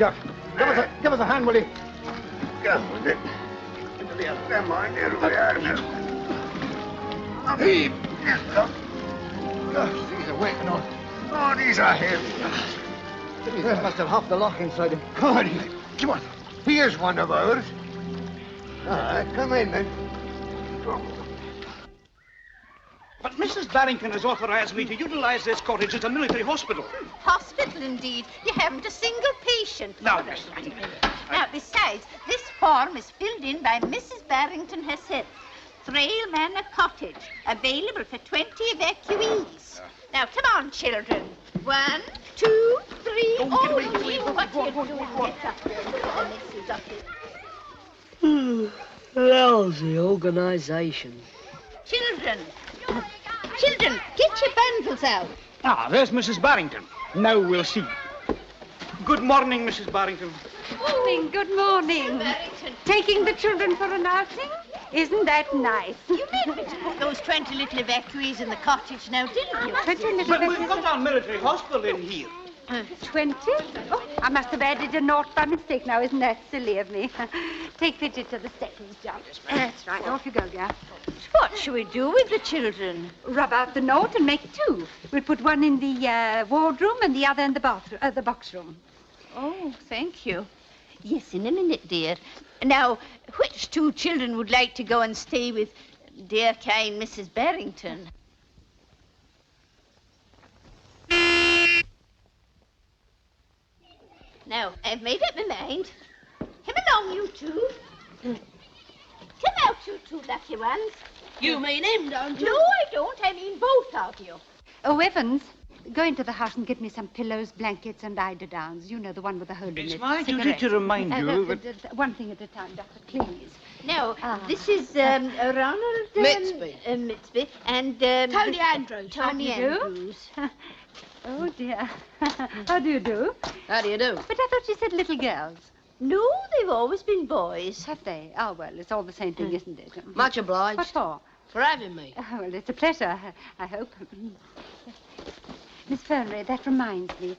Jack. Give us a hand, will you? Come with it. Never mind, here we are now. Heave! These are waiting on. Oh, these are heavy. These must have half the lock inside them. Come on. Here's one of ours. All right, come in then. But Mrs. Barrington has authorized me to utilize this cottage as a military hospital. Hospital, indeed. You haven't a single patient. Now, Mrs. Now, besides, this form is filled in by Mrs. Barrington herself. Thrale Manor Cottage, available for 20 evacuees. Now, come on, children. 1, 2, 3. What are you doing? Get up there. Lousy organisation. Children, get your bundles out. Ah, there's Mrs. Barrington. Now we'll see. Good morning, Mrs. Barrington. Good morning. Barrington. Taking the children for an outing? Isn't that nice? You meant me to put those 20 little evacuees in the cottage now, didn't you? 20 little But we've evacuees. got our military hospital in here. 20? Oh, I must have added a naught by mistake now. Isn't that silly of me? Take Bridget to the steppings, John. That's right. Off you go, dear. What shall we do with the children? Rub out the note and make 2. We'll put one in the wardroom and the other in the box room. Oh, thank you. Yes, in a minute, dear. Now, which 2 children would like to go and stay with dear, kind Mrs. Barrington? Now, I've made up my mind. Come along, you 2. Come out, you 2 lucky ones. You mean him, don't you? No, I don't. I mean both of you. Oh, Evans, go into the house and get me some pillows, blankets, and eiderdowns. You know, the one with the hole in it. It's my duty Cigarette. to remind you that... One thing at a time, Doctor, please. Now, this is Ronald... Mitsby. Mitsby, and... Tony Andrews. Tony How do you do? Andrews. Oh, dear. How do you do? How do you do? But I thought you said little girls. No, they've always been boys. Have they? Oh, well, it's all the same thing, isn't it? Much obliged. What for? For having me. Oh, well, it's a pleasure, I hope. Miss Fernray, that reminds me.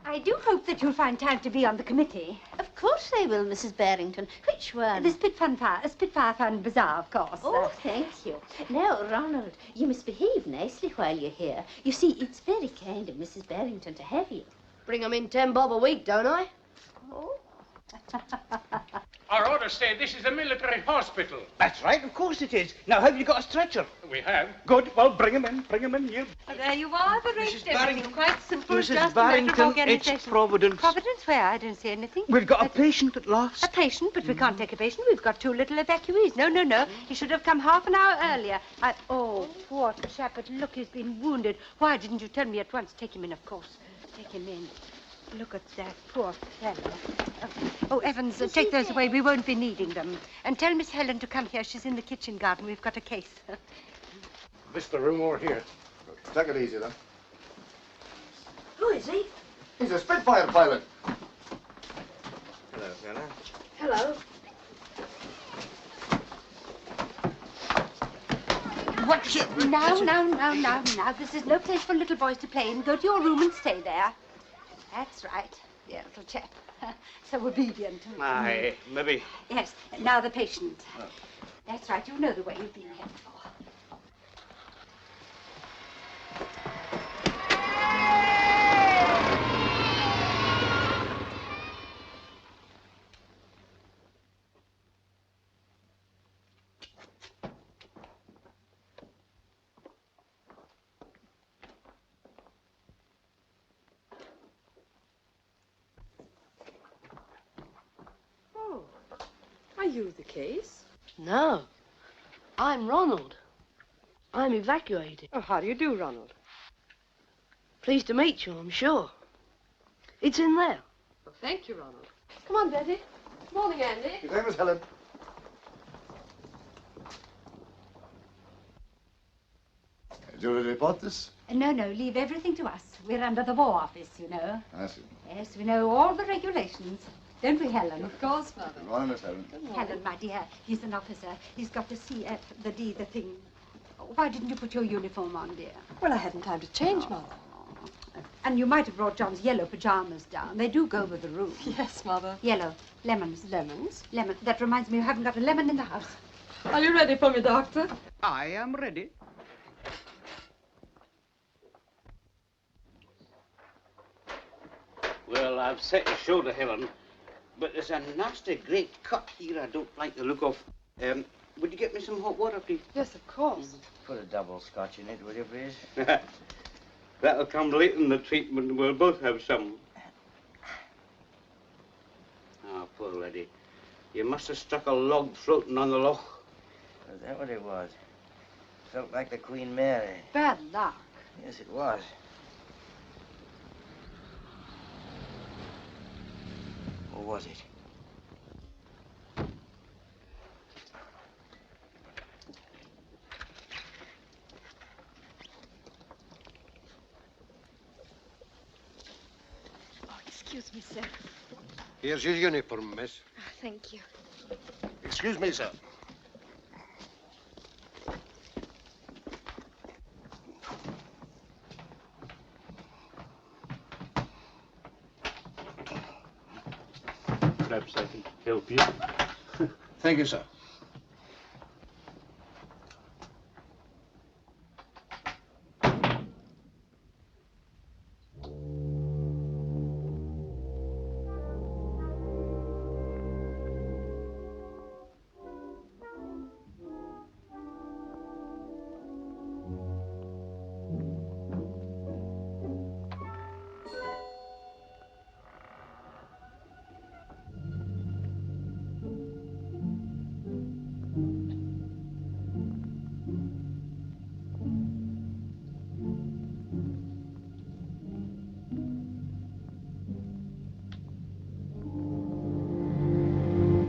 I do hope that you'll find time to be on the committee. Of course they will, Mrs. Barrington. Which one? The Spitfire Fund Bazaar, of course. Oh, thank you. Now, Ronald, you must behave nicely while you're here. You see, it's very kind of Mrs. Barrington to have you. Bring 'em in 10 bob a week, don't I? Oh. Our orders say this is a military hospital. That's right, of course it is. Now, have you got a stretcher? We have. Good. Well, bring him in here. Oh, there you are, the Mrs. rate. Barrington. Quite simple, Mrs. just Barrington, a matter of organization. it's Providence. Providence where? I don't see anything. We've got a patient at last. A patient, but we can't take a patient. We've got 2 little evacuees. No. He should have come half an hour earlier. Oh, poor chap, but look, he's been wounded. Why didn't you tell me at once? Take him in, of course. Take him in. Look at that poor fellow. Oh, Evans, take those away. We won't be needing them. And tell Miss Helen to come here. She's in the kitchen garden. We've got a case. This the room over here. Take it easy, then. Who is he? He's a Spitfire pilot. Hello, fella. Hello. What? Now. This is no place for little boys to play in. Go to your room and stay there. That's right, dear little chap. So obedient. Aye, maybe. Yes, now the patient. That's right, you know the way you've been here before. Are you the case? No. I'm Ronald. I'm evacuated. Oh, how do you do, Ronald? Pleased to meet you, I'm sure. It's in there. Well, thank you, Ronald. Come on, Betty. Morning, Andy. His name is Helen. Do you report this? No, leave everything to us. We're under the War Office, you know. I see. Yes, we know all the regulations. Don't we, Helen? Of course, Mother. Good morning, Miss Helen. Helen, my dear, he's an officer. He's got to see the thing. Why didn't you put your uniform on, dear? Well, I hadn't time to change, Mother. And you might have brought John's yellow pajamas down. They do go with the room. Yes, Mother. Yellow. Lemons. Lemons? Lemon. That reminds me, you haven't got a lemon in the house. Are you ready for me, Doctor? I am ready. Well, I've set the show to Helen, but there's a nasty great cut here I don't like the look of. Would you get me some hot water, please? Yes, of course. Put a double scotch in it, will you, please? That'll come late in the treatment. We'll both have some. Oh, poor lady. You must have struck a log floating on the loch. Is that what it was? Felt like the Queen Mary. Bad luck. Yes, it was. Or was it? Oh, excuse me, sir. Here's your uniform, miss. Thank you. Excuse me, sir. Perhaps I can help you. Thank you, sir.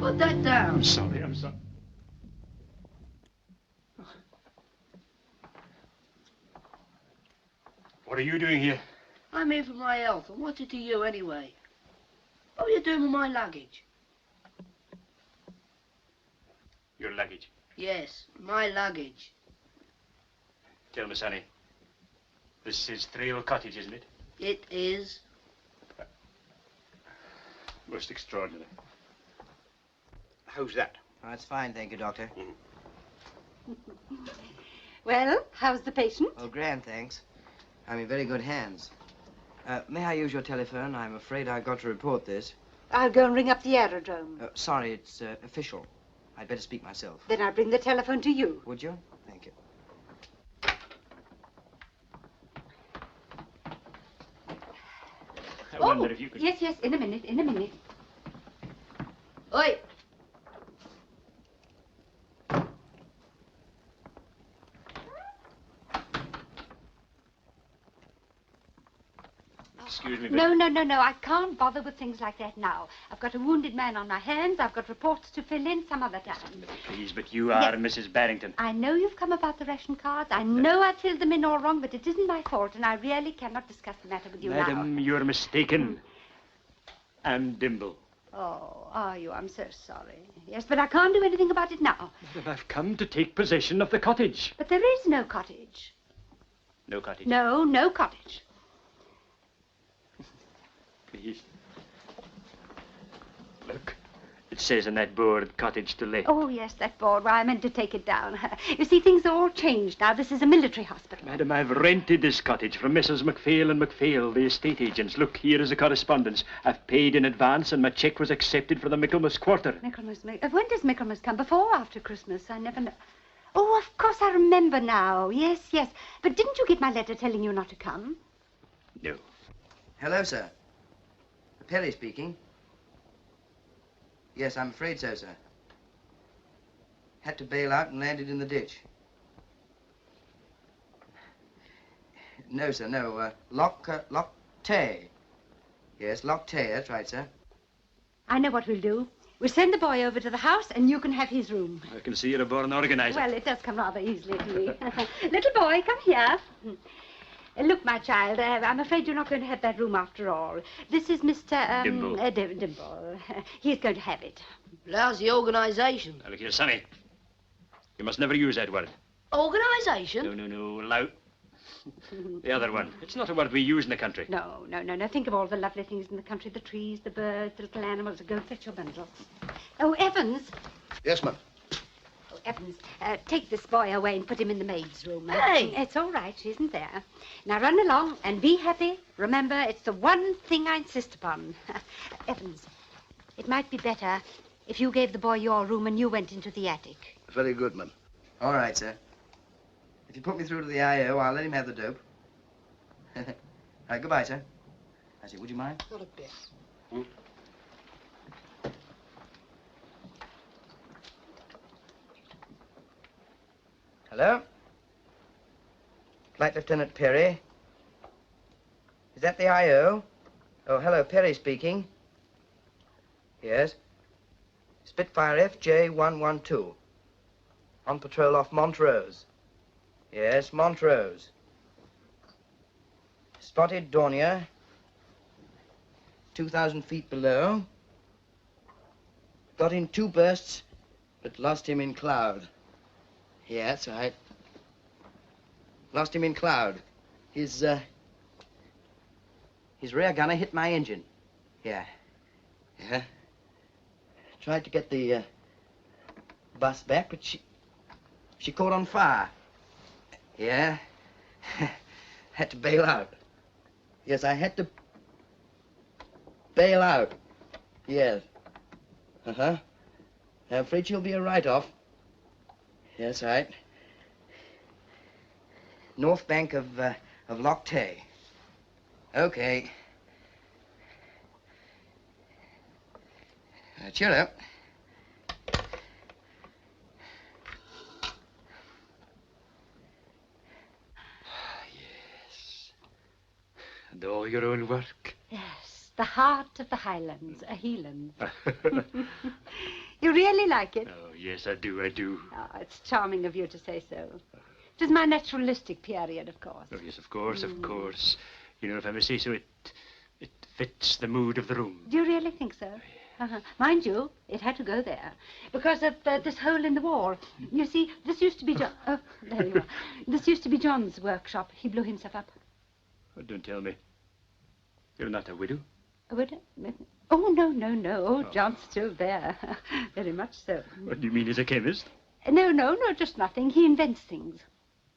Put that down. I'm sorry, I'm sorry. What are you doing here? I'm here for my health, and what's it to you anyway? What are you doing with my luggage? Your luggage. Yes, my luggage. Tell me, Sonny. This is Thrale Cottage, isn't it? It is. Most extraordinary. How's that? Oh, that's fine, thank you, Doctor. Well, how's the patient? Oh, grand, thanks. I'm in very good hands. May I use your telephone? I'm afraid I've got to report this. I'll go and ring up the aerodrome. Sorry, it's official. I'd better speak myself. Then I'll bring the telephone to you. Would you? Thank you. I wonder if you could... Yes, in a minute, in a minute. Oi! Excuse me, but... No. I can't bother with things like that now. I've got a wounded man on my hands. I've got reports to fill in some other time. Please, but you are Mrs. Barrington. I know you've come about the ration cards. I know I filled them in all wrong, but it isn't my fault, and I really cannot discuss the matter with you now. Madam, you're mistaken. I'm Dimble. Oh, are you? I'm so sorry. Yes, but I can't do anything about it now. Madam, I've come to take possession of the cottage. But there is no cottage. No cottage. No cottage. Please. Look, it says on that board, Cottage To Let. Oh, yes, that board. Well, I meant to take it down. You see, things are all changed now. This is a military hospital. Madam, I've rented this cottage from Mrs. MacPhail and MacPhail, the estate agents. Look, here is a correspondence. I've paid in advance and my cheque was accepted for the Michaelmas quarter. Michaelmas. When does Michaelmas come? Before or after Christmas? I never know. Oh, of course, I remember now. Yes. But didn't you get my letter telling you not to come? No. Hello, sir. Perry speaking. Yes, I'm afraid so, sir. Had to bail out and landed in the ditch. No, sir, no. Loch Tay. Yes, Loch Tay, that's right, sir. I know what we'll do. We'll send the boy over to the house, and you can have his room. I can see you're a born organizer. Well, it does come rather easily to me. Little boy, come here. Look, my child, I'm afraid you're not going to have that room after all. This is Mr. Dimble. Dimble. He's going to have it. Lousy organisation. Now, look here, Sonny. You must never use that word. Organisation? No. The other one. It's not a word we use in the country. No. Think of all the lovely things in the country. The trees, the birds, the little animals. Go fetch your bundle. Oh, Evans. Yes, ma'am. Oh, Evans, take this boy away and put him in the maid's room. Hey! It's all right. She isn't there. Now run along and be happy. Remember, it's the one thing I insist upon. Evans, it might be better if you gave the boy your room and you went into the attic. Very good, ma'am. All right, sir. If you put me through to the I.O., I'll let him have the dope. All right, goodbye, sir. I say, would you mind? Not a bit. Hello? Flight Lieutenant Perry? Is that the I.O.? Oh, hello, Perry speaking. Yes? Spitfire FJ112. On patrol off Montrose. Yes, Montrose. Spotted Dornier. 2,000 feet below. Got in 2 bursts, but lost him in cloud. Yeah, that's right. Lost him in cloud. His rear gunner hit my engine. Yeah. Tried to get the bus back, but she caught on fire. Yeah. Had to bail out. Yes, I had to bail out. Yes. I'm afraid she'll be a write-off. Yes, right. North bank of Loch Tay. Okay. Cheer up. Yes. And all your own work. Yes, the heart of the Highlands, a Heelands. You really like it? Oh, yes, I do. Oh, it's charming of you to say so. It was my naturalistic period, of course. Oh, yes, of course. You know, if I may say so, it fits the mood of the room. Do you really think so? Mind you, it had to go there because of this hole in the wall. You see, this used to be oh, there you are. This used to be John's workshop. He blew himself up. Oh, don't tell me. You're not a widow? A widow? Oh, no. Oh, John's still there. Very much so. What do you mean, as a chemist? No, just nothing. He invents things.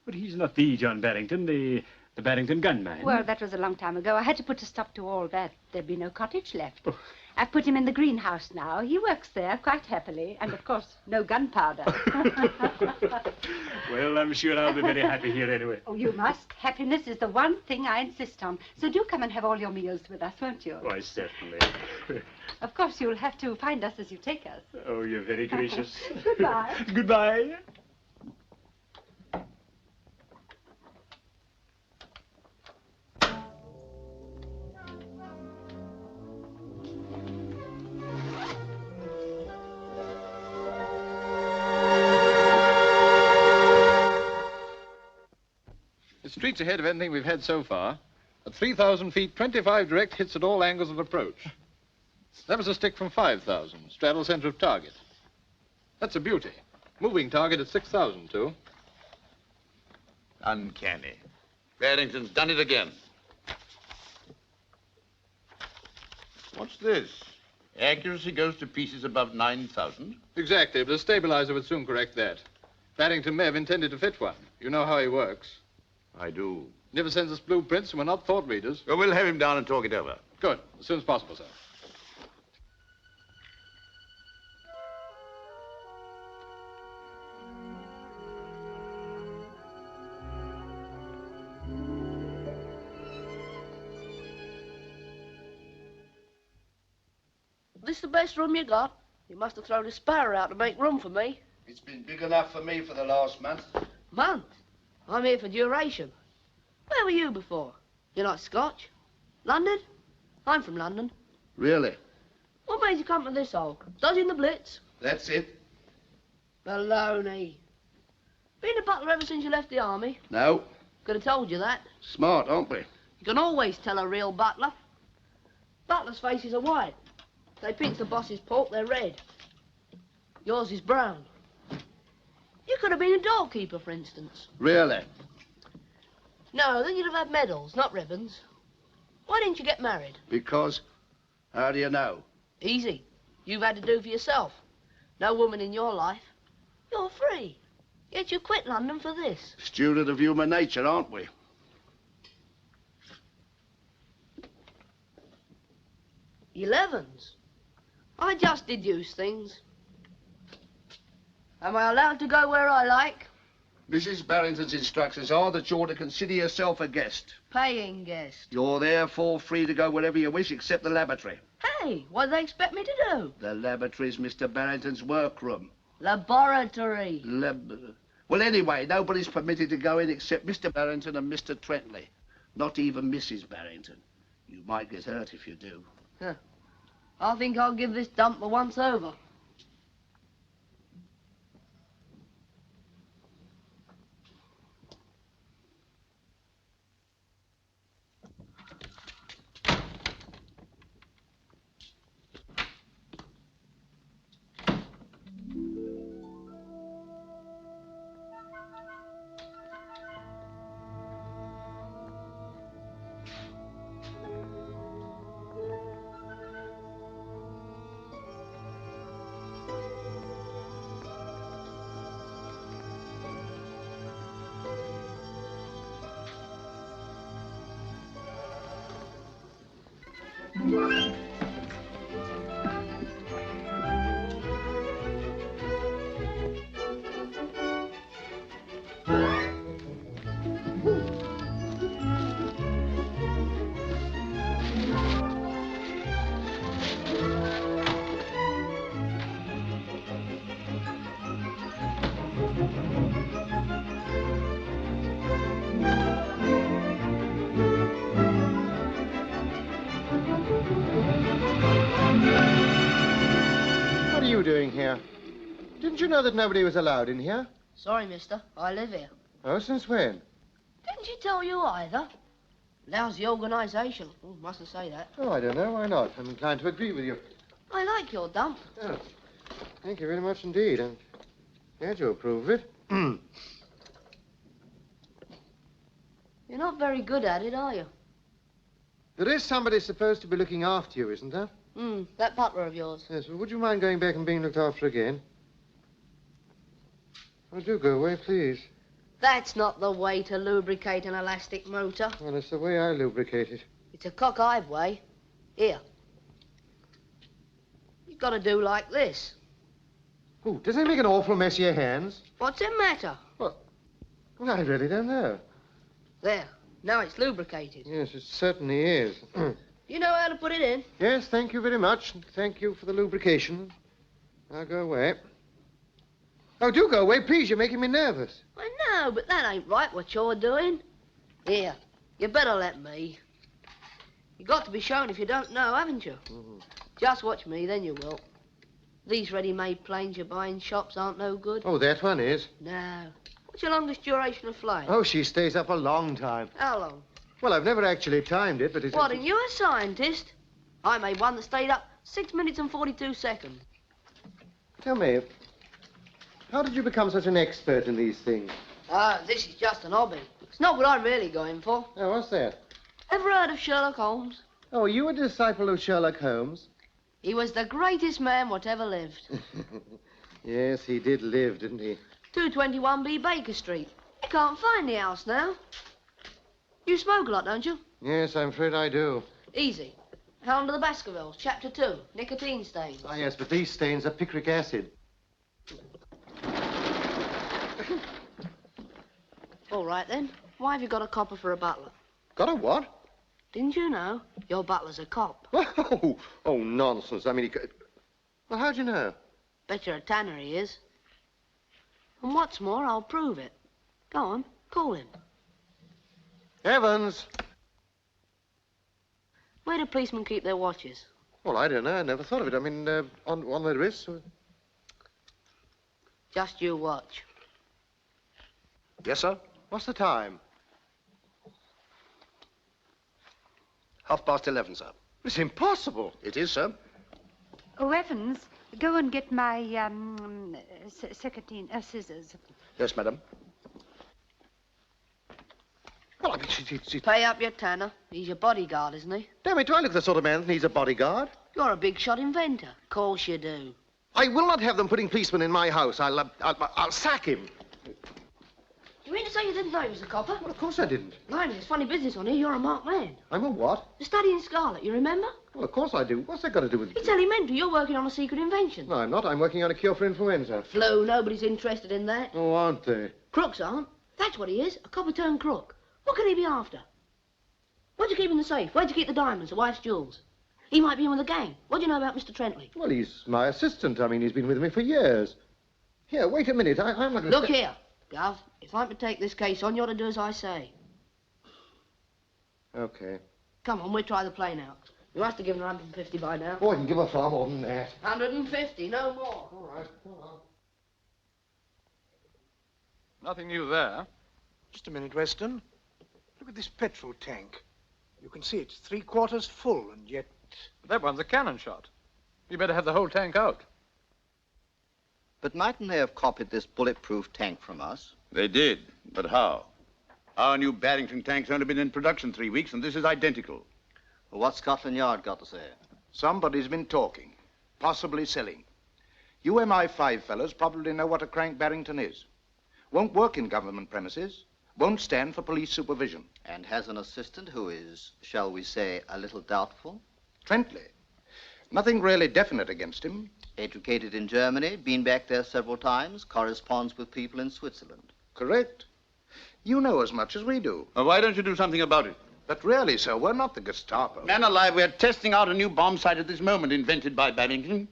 But he's not the John Barrington, the Barrington gunman. Well, that was a long time ago. I had to put a stop to all that. There'd be no cottage left. Oh. I've put him in the greenhouse now. He works there quite happily. And, of course, no gunpowder. Well, I'm sure I'll be very happy here anyway. Oh, you must. Happiness is the one thing I insist on. So do come and have all your meals with us, won't you? Why, certainly. Of course, you'll have to find us as you take us. Oh, you're very gracious. Goodbye. Goodbye. Streets ahead of anything we've had so far. At 3,000 feet, 25 direct hits at all angles of approach. That was a stick from 5,000, straddle center of target. That's a beauty. Moving target at 6,000, too. Uncanny. Barrington's done it again. What's this? Accuracy goes to pieces above 9,000? Exactly, but a stabilizer would soon correct that. Barrington may have intended to fit one. You know how he works. I do. Never sends us blueprints, and we're not thought readers. Well, we'll have him down and talk it over. Good. As soon as possible, sir. This the best room you got? You must have thrown a sparrow out to make room for me. It's been big enough for me for the last month. Month? I'm here for duration. Where were you before? You're not Scotch? London? I'm from London. Really? What made you come to this hole? Dodging the Blitz? That's it? Baloney. Been a butler ever since you left the army? No. Could have told you that. Smart, aren't we? You can always tell a real butler. Butlers' faces are white. They pinch the boss's pork, they're red. Yours is brown. You could have been a doorkeeper, for instance. Really? No, then you'd have had medals, not ribbons. Why didn't you get married? Because, how do you know? Easy. You've had to do for yourself. No woman in your life. You're free. Yet you quit London for this. Student of human nature, aren't we? 11s. I just deduce things. Am I allowed to go where I like? Mrs. Barrington's instructions are that you're to consider yourself a guest. Paying guest. You're therefore free to go wherever you wish except the lavatory. Hey, what do they expect me to do? The lavatory's Mr. Barrington's workroom. Laboratory. Well, anyway, nobody's permitted to go in except Mr. Barrington and Mr. Trentley. Not even Mrs. Barrington. You might get hurt if you do. Huh. I think I'll give this dump a once over. What are you doing here? Didn't you know that nobody was allowed in here? Sorry, mister. I live here. Oh, since when? Didn't she tell you either? Lousy organisation. Oh, mustn't say that. Oh, I don't know. Why not? I'm inclined to agree with you. I like your dump. Oh, thank you very much indeed. I'm glad you approve of it. You're not very good at it, are you? There is somebody supposed to be looking after you, isn't there? That butler of yours. Yes, well, would you mind going back and being looked after again? Oh, do go away, please. That's not the way to lubricate an elastic motor. Well, it's the way I lubricate it. It's a cockeyed way. Here. You've got to do like this. Oh, does it make an awful mess of your hands? What's the matter? Well, I really don't know. There. Now it's lubricated. Yes, it certainly is. You know how to put it in? Yes, thank you very much. Thank you for the lubrication. Now go away. Oh, do go away, please. You're making me nervous. I know, but that ain't right what you're doing. Here, you better let me. You got to be shown if you don't know, haven't you? Just watch me, then you will. These ready-made planes you buy in shops aren't no good. Oh, that one is? No. What's your longest duration of flight? Oh, she stays up a long time. How long? Well, I've never actually timed it, but it's... What, and you a scientist? I made one that stayed up 6 minutes and 42 seconds. Tell me, how did you become such an expert in these things? This is just an hobby. It's not what I'm really going for. Oh, what's that? Ever heard of Sherlock Holmes? Oh, you a disciple of Sherlock Holmes? He was the greatest man what ever lived. Yes, he did live, didn't he? 221B Baker Street. You can't find the house now. You smoke a lot, don't you? Yes, I'm afraid I do. Easy. Hound of the Baskervilles, Chapter 2, nicotine stains. Ah, yes, but these stains are picric acid. All right, then. Why have you got a copper for a butler? Got a what? Didn't you know? Your butler's a cop. Oh, nonsense. I mean, he could... Well, how'd you know? Bet you're a tanner he is. And what's more, I'll prove it. Go on, call him. Evans! Where do policemen keep their watches? Well, I don't know. I never thought of it. I mean, on their wrists. Just you watch. Yes, sir? What's the time? 11:30, sir. It's impossible. It is, sir. Oh, Evans, go and get my scissors. Yes, madam. Well, I mean, Pay up your tanner. He's your bodyguard, isn't he? Damn it, do I look the sort of man that needs a bodyguard? You're a big shot inventor. Of course you do. I will not have them putting policemen in my house. I'll sack him. You mean to say you didn't know he was a copper? Well, of course I didn't. Blimey, there's funny business on here. You're a marked man. I'm a what? The study in Scarlet, you remember? Well, of course I do. What's that got to do with it? It's elementary. You're working on a secret invention. No, I'm not. I'm working on a cure for influenza. Flu. Nobody's interested in that. Oh, aren't they? Crooks aren't. That's what he is. A copper-turned-crook. What could he be after? What'd you keep in the safe? Where'd you keep the diamonds, the wife's jewels? He might be in with the gang. What do you know about Mr. Trentley? Well, he's my assistant. I mean, he's been with me for years. Here, wait a minute. I'm not going to... Look here, Gov. If I'm to take this case on, you ought to do as I say. Okay. Come on, we'll try the plane out. You must have given 150 by now. Oh, I can give her far more than that. 150, no more. All right, go on. Nothing new there. Just a minute, Weston. Look at this petrol tank. You can see it's 3/4 full, and yet... But that one's a cannon shot. You better have the whole tank out. But mightn't they have copied this bulletproof tank from us? They did, but how? Our new Barrington tank's only been in production 3 weeks, and this is identical. Well, what's Scotland Yard got to say? Somebody's been talking, possibly selling. You MI5 fellows probably know what a crank Barrington is. Won't work in government premises, won't stand for police supervision. And has an assistant who is, shall we say, a little doubtful? Trentley. Nothing really definite against him. Educated in Germany, been back there several times, corresponds with people in Switzerland. Correct. You know as much as we do. Well, why don't you do something about it? But really, sir, we're not the Gestapo. Man alive, we're testing out a new bomb site at this moment, invented by Barrington.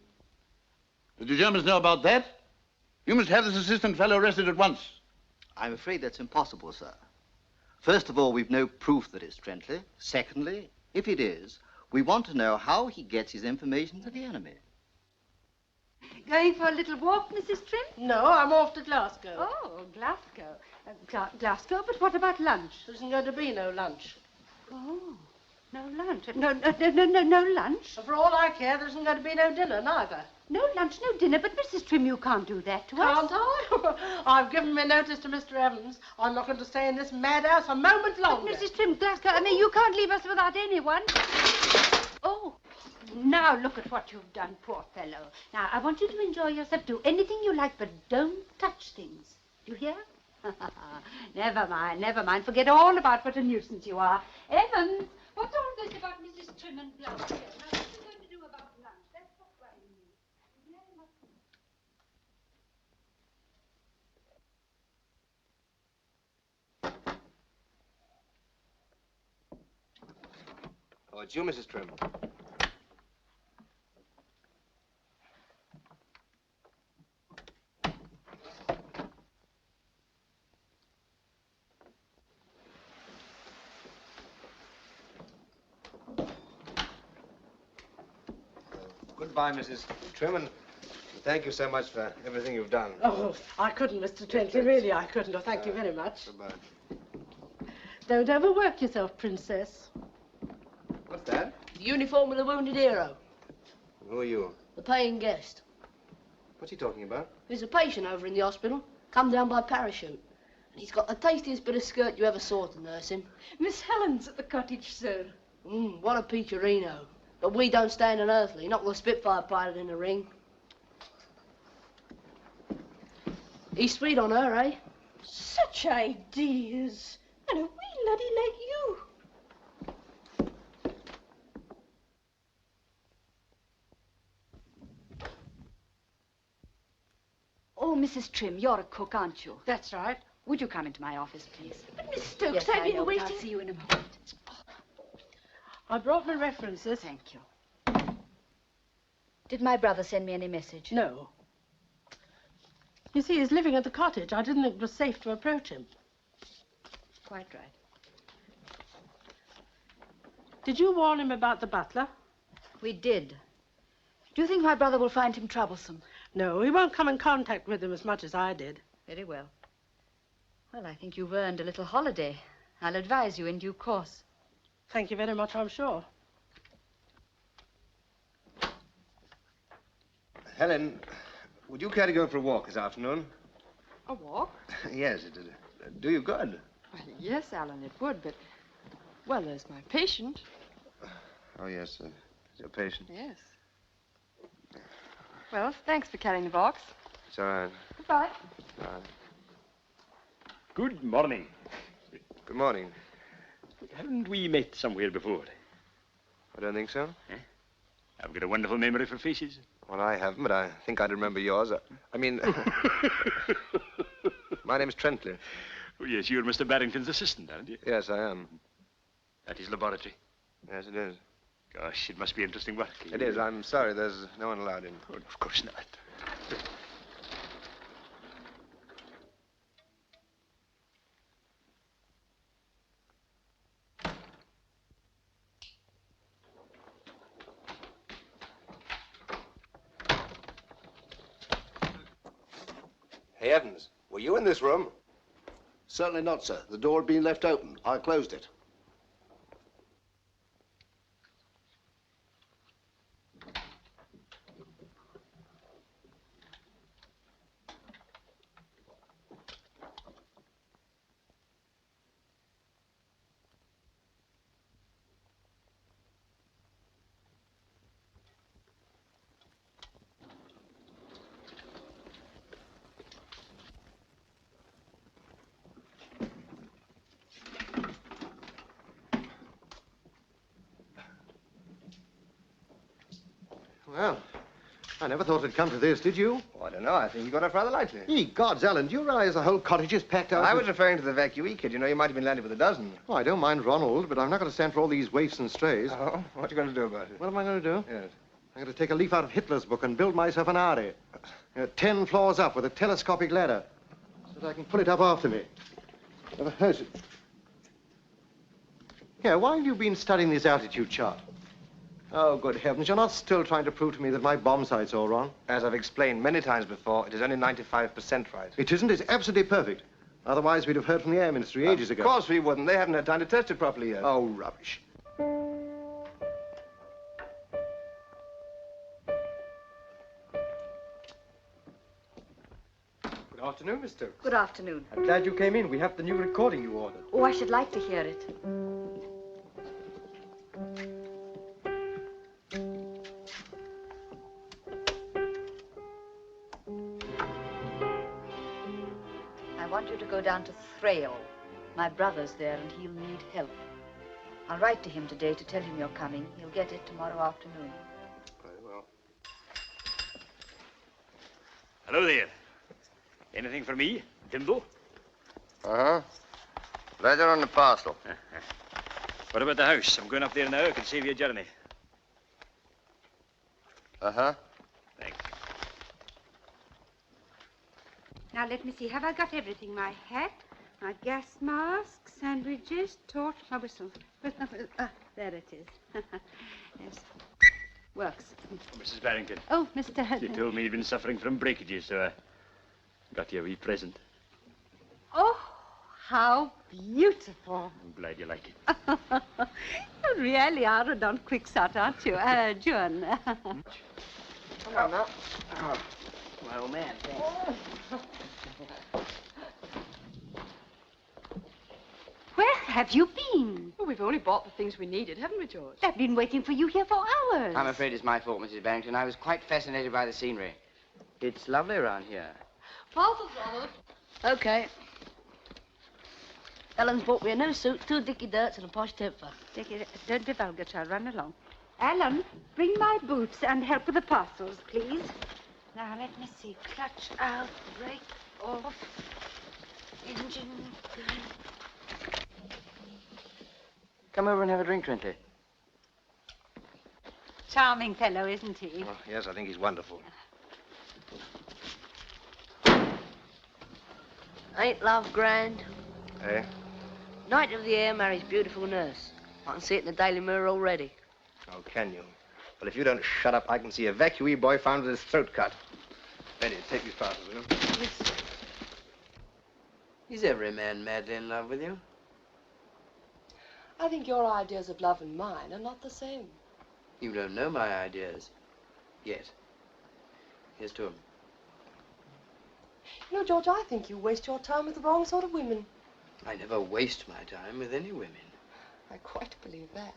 Did the Germans know about that? You must have this assistant fellow arrested at once. I'm afraid that's impossible, sir. First of all, we've no proof that it's Trentley. Secondly, if it is, we want to know how he gets his information to the enemy. Going for a little walk, Mrs. Trim? No, I'm off to Glasgow. Oh, Glasgow. Glasgow, but what about lunch? There isn't going to be no lunch. Oh, no lunch. No lunch? And for all I care, there isn't going to be no dinner, neither. No lunch, no dinner, but Mrs. Trim, you can't do that to us. Can't I? I've given my notice to Mr. Evans. I'm not going to stay in this madhouse a moment longer. But Mrs. Trim, Glasgow, I mean, you can't leave us without anyone. Oh, now look at what you've done, poor fellow. Now, I want you to enjoy yourself. Do anything you like, but don't touch things. Do you hear? Never mind. Forget all about what a nuisance you are. Evans, what's all this about Mrs. Trim and Glasgow? Now, what are you going to do about lunch? That's what's worrying me. You very much... Oh, it's you, Mrs. Trim. Goodbye, Mrs. Trim, and thank you so much for everything you've done. Oh, I couldn't, Mr. Trentley. Really, I couldn't. Oh, thank you very much. Goodbye. Don't overwork yourself, Princess. What's that? The uniform of the wounded hero. Who are you? The paying guest. What's he talking about? There's a patient over in the hospital. Come down by parachute. And he's got the tastiest bit of skirt you ever saw to nurse him. Miss Helen's at the cottage, sir. What a peacherino. But we don't stand an earthly, not with a Spitfire pilot in the ring. He's sweet on her, eh? Such ideas. And a wee laddie like you. Oh, Mrs. Trim, you're a cook, aren't you? That's right. Would you come into my office, please? But Miss Stokes, Yes, I've I been know, but waiting. I'll see you in a moment. I brought my references. Thank you. Did my brother send me any message? No. You see, he's living at the cottage. I didn't think it was safe to approach him. Quite right. Did you warn him about the butler? We did. Do you think my brother will find him troublesome? No, he won't come in contact with him as much as I did. Very well. Well, I think you've earned a little holiday. I'll advise you in due course. Thank you very much, I'm sure. Helen, would you care to go for a walk this afternoon? A walk? Yes, it'd do you good. Well, yes, Alan, it would, but Well, there's my patient. Oh, yes, your patient. Yes. Well, thanks for carrying the box. It's all right. Goodbye. Good morning. Good morning. Haven't we met somewhere before? I don't think so. I've got a wonderful memory for faces. Well, I haven't, but I think I'd remember yours. I mean, my name's Trentley. Oh, yes, you're Mr. Barrington's assistant, aren't you? Yes, I am. At his laboratory. Yes, it is. Gosh, it must be interesting work. It is. I'm sorry, there's no one allowed in. Oh, of course not. Hey, Evans, were you in this room? Certainly not, sir. The door had been left open. I closed it. Well, I never thought it'd come to this, did you? Oh, I don't know. I think you got off rather lightly. Ye gods, Ellen, do you realize the whole cottage is packed out? I was referring to the evacuee kid. You know, you might have been landed with a dozen. Oh, I don't mind Ronald, but I'm not going to stand for all these waifs and strays. Oh, what are you going to do about it? What am I going to do? Yes. I'm going to take a leaf out of Hitler's book and build myself an Ari. 10 floors up with a telescopic ladder, so that I can pull it up after me. Never heard it. Yeah, why have you been studying this altitude chart? Oh, good heavens, you're not still trying to prove to me that my bomb sight's all wrong? As I've explained many times before, it is only 95% right. It isn't. It's absolutely perfect. Otherwise, we'd have heard from the Air Ministry ages ago. Of course we wouldn't. They haven't had time to test it properly yet. Oh, rubbish. Good afternoon, mister. Good afternoon. I'm glad you came in. We have the new recording you ordered. Oh, I should like to hear it. I want you to go down to Thrale. My brother's there and he'll need help. I'll write to him today to tell him you're coming. He'll get it tomorrow afternoon. Very well. Hello there. Anything for me, Dimbo? Uh-huh. Letter on the parcel. What about the house? I'm going up there now. I can save you a journey. Uh-huh. Thanks. Now, let me see. Have I got everything? My hat, my gas mask, sandwiches, torch, my whistle. Where's my whistle? Ah, there it is. Yes. Works. Mrs. Barrington. Oh, Mr. You told me you'd been suffering from breakages, so I got you a wee present. Oh, how beautiful. I'm glad you like it. You really are a Don Quixote, aren't you? John. Come on now. Oh, my old man, thanks. Where have you been? Well, we've only bought the things we needed, haven't we, George? I've been waiting for you here for hours. I'm afraid it's my fault, Mrs. Barrington. I was quite fascinated by the scenery. It's lovely around here. Parcels, Ronald. Okay. Ellen's bought me a new suit, 2 dicky dirts, and a posh temper. Dickie, don't be vulgar, child. Run along. Alan, bring my boots and help with the parcels, please. Now, let me see. Clutch out, brake off, engine going. Come over and have a drink, Trentley. Charming fellow, isn't he? Oh, yes, I think he's wonderful. Ain't love grand? Eh? Knight of the Air marries beautiful nurse. I can see it in the Daily Mirror already. Oh, can you? Well, if you don't shut up, I can see evacuee boy found with his throat cut. Ready, take these parcels, will you? Is every man madly in love with you? I think your ideas of love and mine are not the same. You don't know my ideas. Yet. Here's to 'em. You know, George, I think you waste your time with the wrong sort of women. I never waste my time with any women. I quite believe that.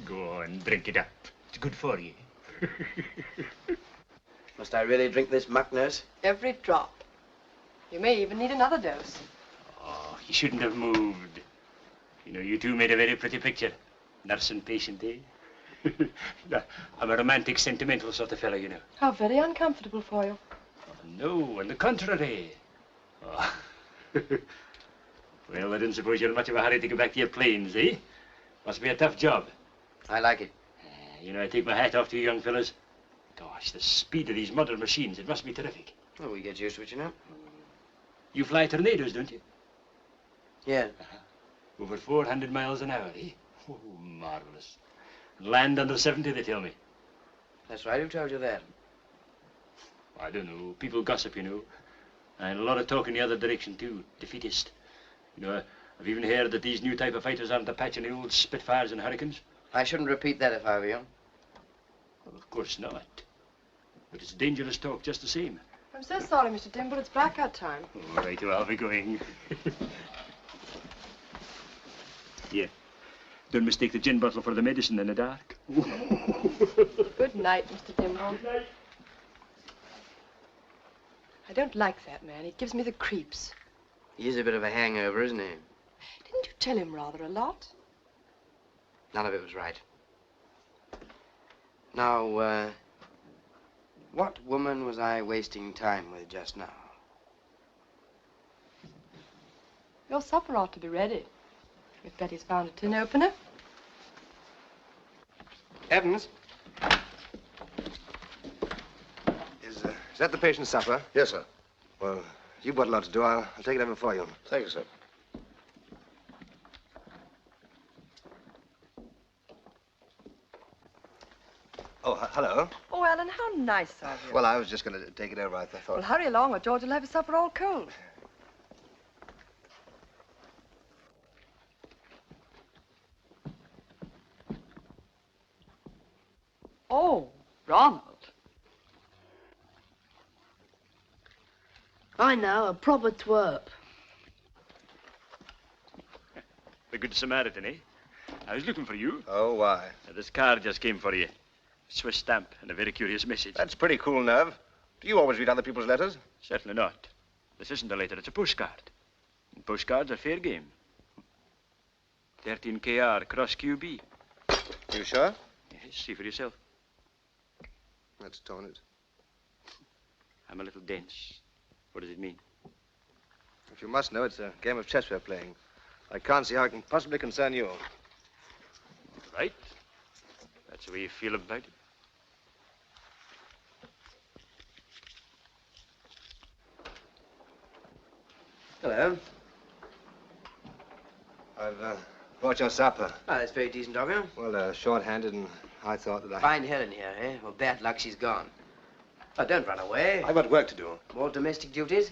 Go on, drink it up. It's good for you. Must I really drink this muck, nurse? Every drop. You may even need another dose. Oh, he shouldn't have moved. You know, you two made a very pretty picture. Nurse and patient, eh? I'm a romantic, sentimental sort of fellow, you know. How very uncomfortable for you. No, on the contrary. Oh. Well, I don't suppose you're in much of a hurry to go back to your planes, eh? Must be a tough job. I like it. You know, I take my hat off to you young fellas. Gosh, the speed of these modern machines, it must be terrific. Well, we get used to it, you know. You fly tornadoes, don't you? Yeah. Over 400 miles an hour, eh? Oh, marvelous. Land under 70, they tell me. That's right. Who told you that? I don't know. People gossip, you know. And a lot of talk in the other direction, too. Defeatist. You know, I've even heard that these new type of fighters aren't a patch on the old Spitfires and Hurricanes. I shouldn't repeat that if I were you. Well, of course not. But it's dangerous talk just the same. I'm so sorry, Mr. Dimble. It's blackout time. All right, well, I'll be going. Here. Don't mistake the gin bottle for the medicine in the dark. Good night, Mr. Dimble. Good night. I don't like that man. He gives me the creeps. He is a bit of a hangover, isn't he? Didn't you tell him rather a lot? None of it was right. Now, what woman was I wasting time with just now? Your supper ought to be ready. If Betty's found a tin opener. Evans? Is that the patient's supper? Yes, sir. Well, you've got a lot to do. I'll take it over for you. Thank you, sir. Oh, hello. Oh, Alan, how nice of you. Well, I was just going to take it over, I thought. Well, hurry along or George will have his supper all cold. Oh, Ronald. I know, a proper twerp. The Good Samaritan, eh? I was looking for you. Oh, why? This card just came for you. Swiss stamp and a very curious message. That's pretty cool, Nerve. Do you always read other people's letters? Certainly not. This isn't a letter, it's a postcard. And postcards are fair game. 13KR, cross QB. You sure? Yes, see for yourself. Let's tone it. I'm a little dense. What does it mean? If you must know, it's a game of chess we're playing. I can't see how it can possibly concern you. Right. That's the way you feel about it. Hello. I've brought your supper. Oh, that's very decent of you. Well, short-handed, and I thought that I... Find Helen here, eh? Well, bad luck, she's gone. Oh, don't run away. I've got work to do. More domestic duties?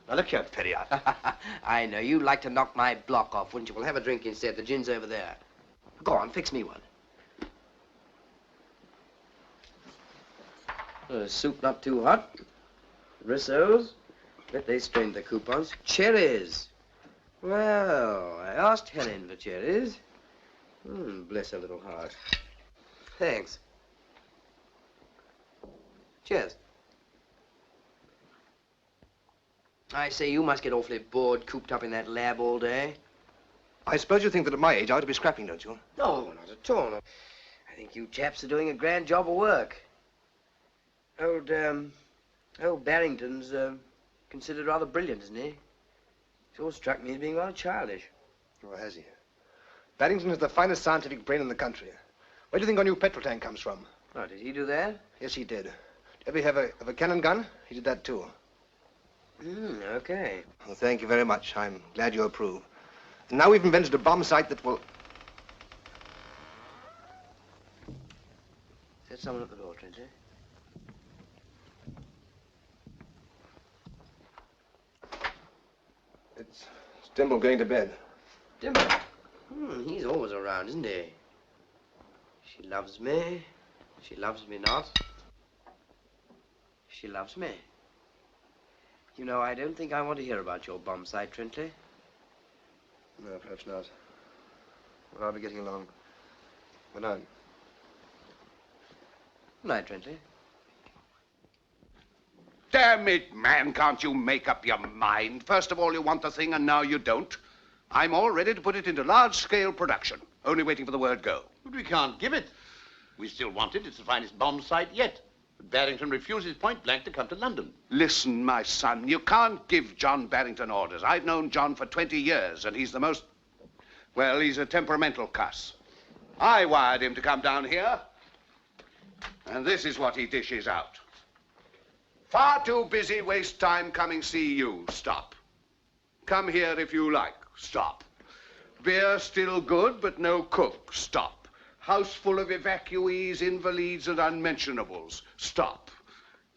Now, look here, Period. I know. You'd like to knock my block off, wouldn't you? Well, have a drink instead. The gin's over there. Go on, fix me one. Soup not too hot. Rissoles. Bet they strained the coupons. Cherries. Well, I asked Helen for cherries. Bless her little heart. Thanks. Cheers. I say, you must get awfully bored cooped up in that lab all day. I suppose you think that at my age I ought to be scrapping, don't you? No, not at all. I think you chaps are doing a grand job of work. Old Barrington's considered rather brilliant, isn't he? He's always struck me as being rather childish. Oh, has he? Barrington is the finest scientific brain in the country. Where do you think our new petrol tank comes from? Oh, did he do that? Yes, he did. Ever have a cannon gun? He did that, too. Okay. Well, thank you very much. I'm glad you approve. And now we've invented a bomb sight that will... Is that someone at the door, Trinity? It's Dimble going to bed. Dimble? He's always around, isn't he? She loves me. She loves me not. She loves me. You know, I don't think I want to hear about your bomb sight, Trintley. No, perhaps not. Well, I'll be getting along. Good night. Good night, Trentley. Damn it, man, can't you make up your mind? First of all, you want the thing, and now you don't. I'm all ready to put it into large-scale production. Only waiting for the word go. But we can't give it. We still want it. It's the finest bomb site yet. But Barrington refuses point blank to come to London. Listen, my son, you can't give John Barrington orders. I've known John for 20 years, and he's the most... Well, he's a temperamental cuss. I wired him to come down here, and this is what he dishes out. Far too busy, waste time coming see you. Stop. Come here if you like. Stop. Beer still good, but no cook. Stop. House full of evacuees, invalids, and unmentionables. Stop.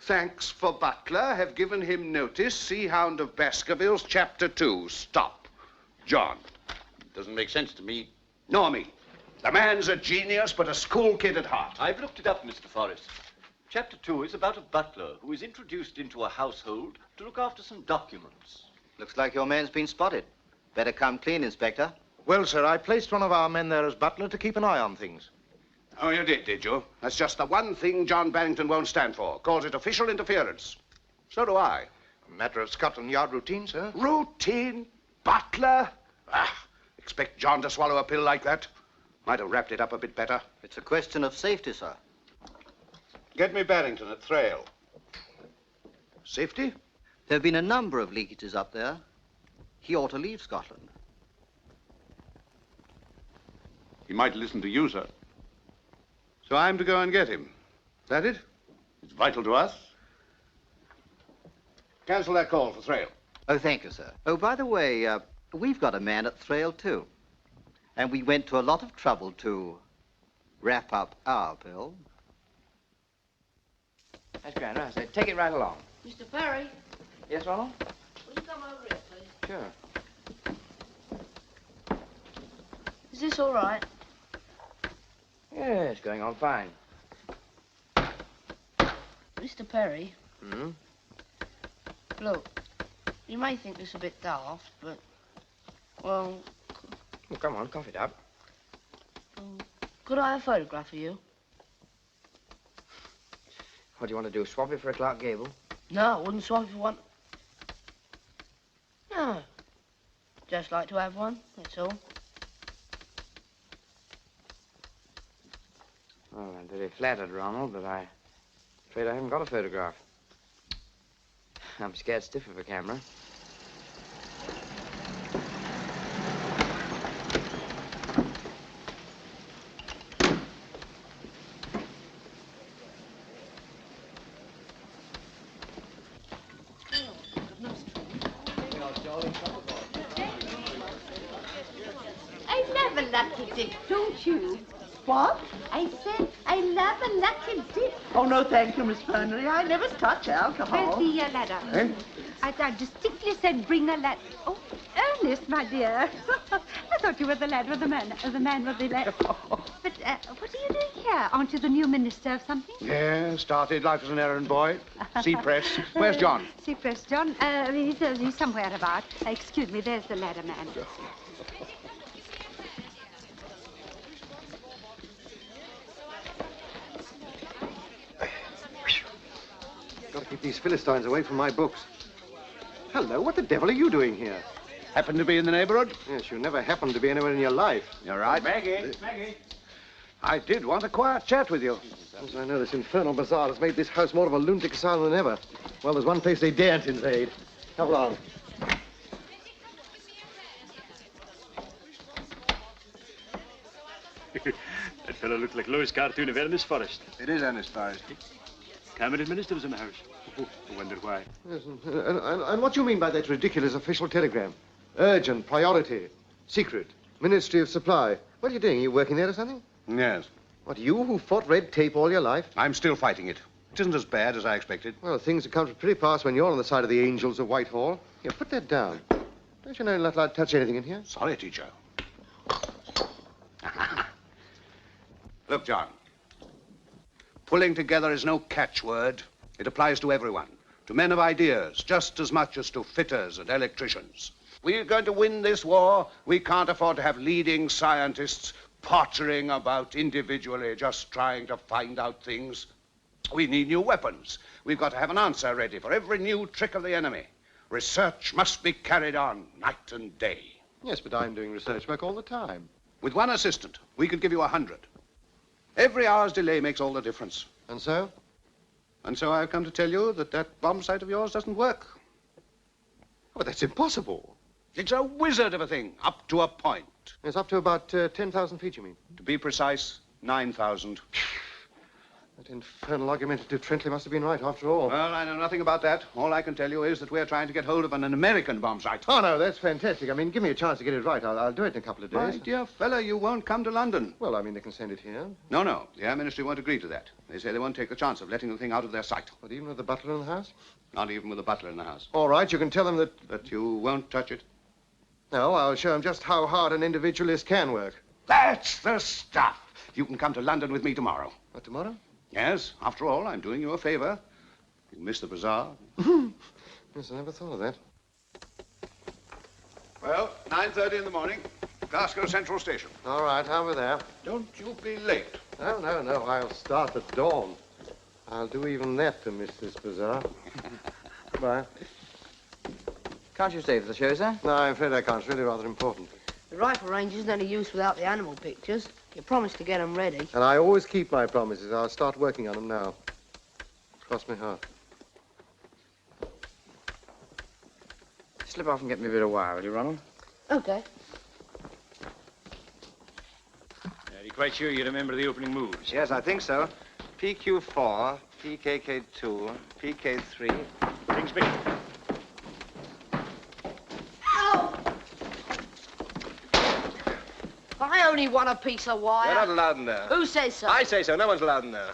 Thanks for Butler. Have given him notice. Sea Hound of Baskerville's Chapter 2. Stop. John. Doesn't make sense to me. Nor me. The man's a genius, but a school kid at heart. I've looked it up, Mr. Forrest. Chapter 2 is about a butler who is introduced into a household to look after some documents. Looks like your man's been spotted. Better come clean, Inspector. Well, sir, I placed one of our men there as butler to keep an eye on things. Oh, you did you? That's just the one thing John Barrington won't stand for. Calls it official interference. So do I. A matter of Scotland Yard routine, sir. Routine? Butler? Expect John to swallow a pill like that? Might have wrapped it up a bit better. It's a question of safety, sir. Get me Barrington at Thrale. Safety? There have been a number of leakages up there. He ought to leave Scotland. He might listen to you, sir. So I'm to go and get him. That it? It's vital to us. Cancel that call for Thrale. Oh, thank you, sir. Oh, by the way, we've got a man at Thrale, too. And we went to a lot of trouble to wrap up our bill. That's grand, right? So take it right along. Mr. Perry, Yes, Ronald? will you come over here, please? Sure. Is this all right? Yeah, it's going on fine. Mr. Perry, Hmm? look, you may think this a bit daft, but, well, Well, come on, cough it up. could I have a photograph of you? What do you want to do, swap it for a Clark Gable? No, I wouldn't swap it for one. No. Just like to have one, that's all. Well, I'm very flattered, Ronald, but I'm afraid I haven't got a photograph. I'm scared stiff of a camera. I love a lucky dip, don't you? What? I said I love a lucky dip. Oh, no, thank you, Miss Flannery. I never touch alcohol. Where's the ladder? Eh? I distinctly said bring a ladder. Oh, Ernest, my dear. I thought you were the lad with the man with the ladder. But what are you doing here? Aren't you the new minister of something? Yeah, started life as an errand boy. Sea-press. Where's John? Sea-press, John. He's somewhere about. Excuse me, there's the ladder man. Got to keep these Philistines away from my books. Hello, what the devil are you doing here? Happen to be in the neighborhood? Yes, you never happened to be anywhere in your life. You're right. Maggie. I did want a quiet chat with you. As I know, this infernal bazaar has made this house more of a lunatic asylum than ever. Well, there's one place they daren't invade. Come along. That fellow looked like Lois' cartoon of Ernest Forrest. It is Ernest Forrest. Cabinet minister was in the house. I wonder why. Yes, and what do you mean by that ridiculous official telegram? Urgent, priority, secret, Ministry of Supply. What are you doing? Are you working there or something? Yes. What, you who fought red tape all your life? I'm still fighting it. It isn't as bad as I expected. Well, things have come to pretty pass when you're on the side of the angels of Whitehall. Here, put that down. Don't you know you're not allowed to touch anything in here? Sorry, teacher. Look, John. Pulling together is no catchword. It applies to everyone, to men of ideas, just as much as to fitters and electricians. We're going to win this war. We can't afford to have leading scientists pottering about individually, just trying to find out things. We need new weapons. We've got to have an answer ready for every new trick of the enemy. Research must be carried on night and day. Yes, but I'm doing research work all the time. With one assistant, we could give you 100. Every hour's delay makes all the difference. And so? And so I've come to tell you that that bomb sight of yours doesn't work. Oh, that's impossible. It's a wizard of a thing, up to a point. It's up to about 10,000 feet, you mean? To be precise, 9,000. That infernal argumentative Trentley must have been right after all. Well, I know nothing about that. All I can tell you is that we're trying to get hold of an American bomb sight. Oh, no, that's fantastic. I mean, give me a chance to get it right. I'll do it in a couple of days. My dear fella, you won't come to London. Well, I mean, they can send it here. No. The Air Ministry won't agree to that. They say they won't take the chance of letting the thing out of their sight. But even with the butler in the house? Not even with the butler in the house. All right, you can tell them that... That you won't touch it? No, I'll show them just how hard an individualist can work. That's the stuff. You can come to London with me tomorrow. What, tomorrow? Yes, after all, I'm doing you a favor. You miss the bazaar. Yes, I never thought of that. Well, 9:30 in the morning, Glasgow Central Station. All right, I'll be there. Don't you be late. No. I'll start at dawn. I'll do even that to miss this bazaar. Goodbye. Can't you stay for the show, sir? No, I'm afraid I can't. It's really rather important. The rifle range isn't any use without the animal pictures. You promised to get them ready. And I always keep my promises. I'll start working on them now. Cross my heart. Slip off and get me a bit of wire, will you, Ronald? Okay. Are you quite sure you remember the opening moves? Yes, I think so. PQ4, PKK2, PK3. Ringsby. I only want a piece of wire. You're not allowed in there. Who says so? I say so. No one's allowed in there.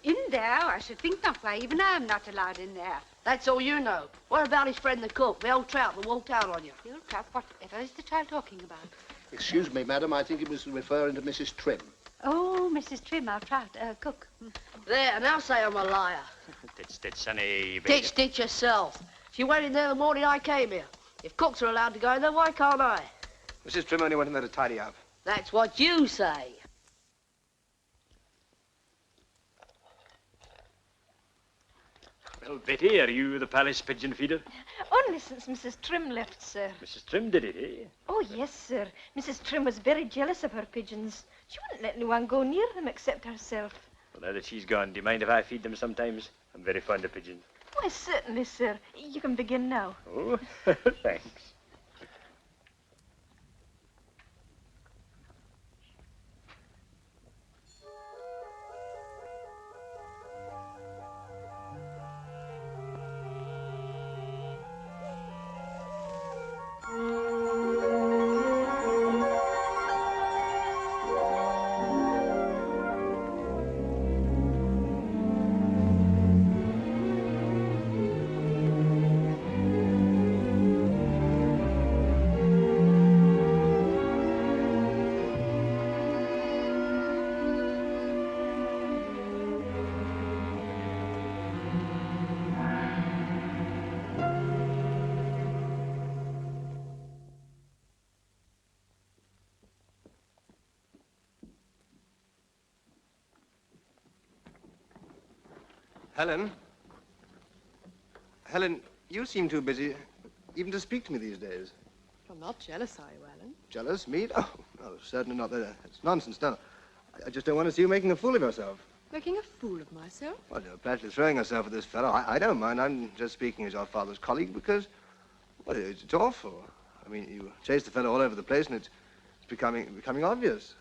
In there? I should think not. Why, even I'm not allowed in there. That's all you know. What about his friend the cook, the old trout that walked out on you? The old trout? Whatever is the child talking about? Excuse me, madam. I think he was referring to Mrs. Trim. Oh, Mrs. Trim, our trout, cook. There, now say I'm a liar. Ditch, sonny. Ditch yourself. She went in there the morning I came here. If cooks are allowed to go in there, why can't I? Mrs. Trim only went in there to tidy up. That's what you say. Well, Betty, are you the palace pigeon feeder? Only since Mrs. Trim left, sir. Mrs. Trim did it, eh? Oh, yes, sir. Mrs. Trim was very jealous of her pigeons. She wouldn't let anyone go near them except herself. Well, now that she's gone, do you mind if I feed them sometimes? I'm very fond of pigeons. Why, certainly, sir. You can begin now. Oh, thanks. Helen? Helen, you seem too busy even to speak to me these days. You're not jealous, are you, Alan? Jealous? Me? Oh, no, certainly not. It's nonsense. No. I just don't want to see you making a fool of yourself. Making a fool of myself? Well, you're practically throwing yourself at this fellow. I don't mind. I'm just speaking as your father's colleague because, well, it's awful. I mean, you chase the fellow all over the place and it's becoming obvious.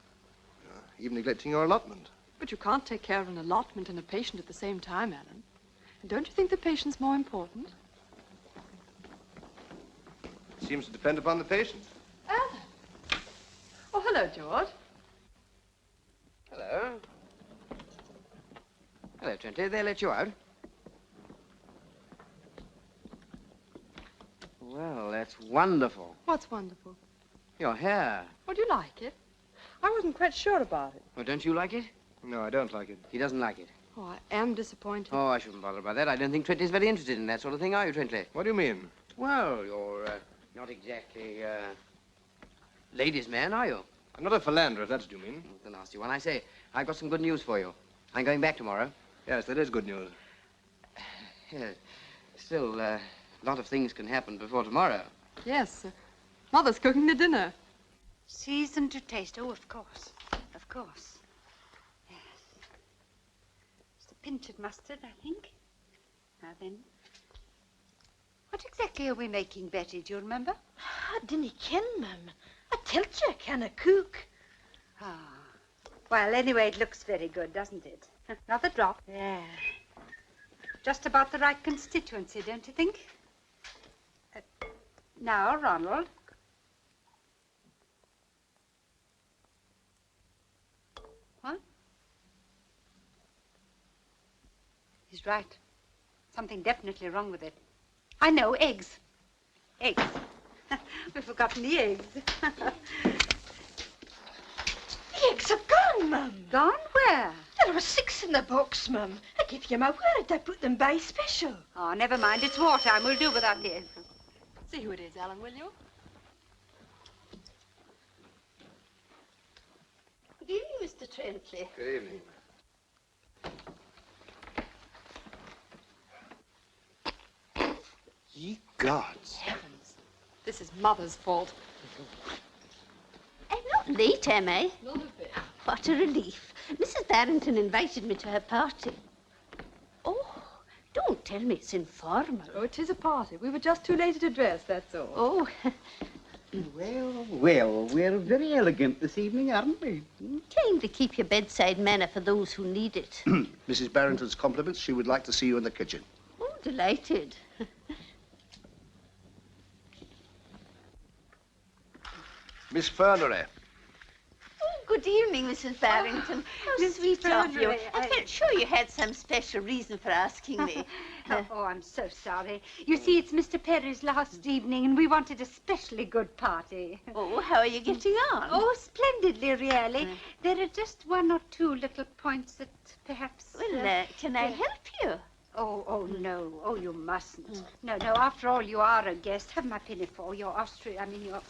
Even neglecting your allotment. But you can't take care of an allotment and a patient at the same time, Alan. And don't you think the patient's more important? It seems to depend upon the patient. Alan! Oh, hello, George. Hello. Hello, Trentley. They let you out? Well, that's wonderful. What's wonderful? Your hair. Would you like it? I wasn't quite sure about it. Well, don't you like it? No, I don't like it. He doesn't like it. Oh, I am disappointed. Oh, I shouldn't bother about that. I don't think Trentley's very interested in that sort of thing, are you, Trentley? What do you mean? Well, you're Not exactly, ladies' man, are you? I'm not a philanderer, if that's what you mean. The nasty one. I say, I've got some good news for you. I'm going back tomorrow. Yes, that is good news. Yes. Still, a lot of things can happen before tomorrow. Yes. Mother's cooking the dinner. Seasoned to taste. Oh, of course. Of course. Yes. Just a pinch of mustard, I think. Now then. What exactly are we making, Betty? Do you remember? I didn't ken, Mum. I tell't you I canna cook. Ah. Well, anyway, it looks very good, doesn't it? Another drop. Yeah. Just about the right constituency, don't you think? Now, Ronald. What? He's right. Something definitely wrong with it. I know, eggs. Eggs. We've forgotten the eggs. The eggs are gone, Mum. Gone where? There were 6 in the box, Mum. I give you my word, I put them by special. Oh, never mind. It's wartime. We'll do without the eggs. See who it is, Alan, will you? Good evening, Mr. Trentley. Good evening. Ye gods. Heavens. This is Mother's fault. I'm not late, am I? Not a bit. What a relief. Mrs. Barrington invited me to her party. Oh, don't tell me it's informal. Oh, it is a party. We were just too late to dress, that's all. Oh. Well, well, we're very elegant this evening, aren't we? Time to keep your bedside manner for those who need it. Mrs. Barrington's compliments. She would like to see you in the kitchen. Oh, delighted. Miss Fernery. Oh, good evening, Mrs. Barrington. How sweet of you. I felt sure you had some special reason for asking me. Oh, I'm so sorry. You see, it's Mr. Perry's last evening, and we wanted a specially good party. Oh, how are you getting on? Oh, splendidly, really. There are just 1 or 2 little points that perhaps... Well, can I help you? Oh, no. Oh, you mustn't. No, after all, you are a guest. Have my pinafore. You're Austrian. I mean, you're...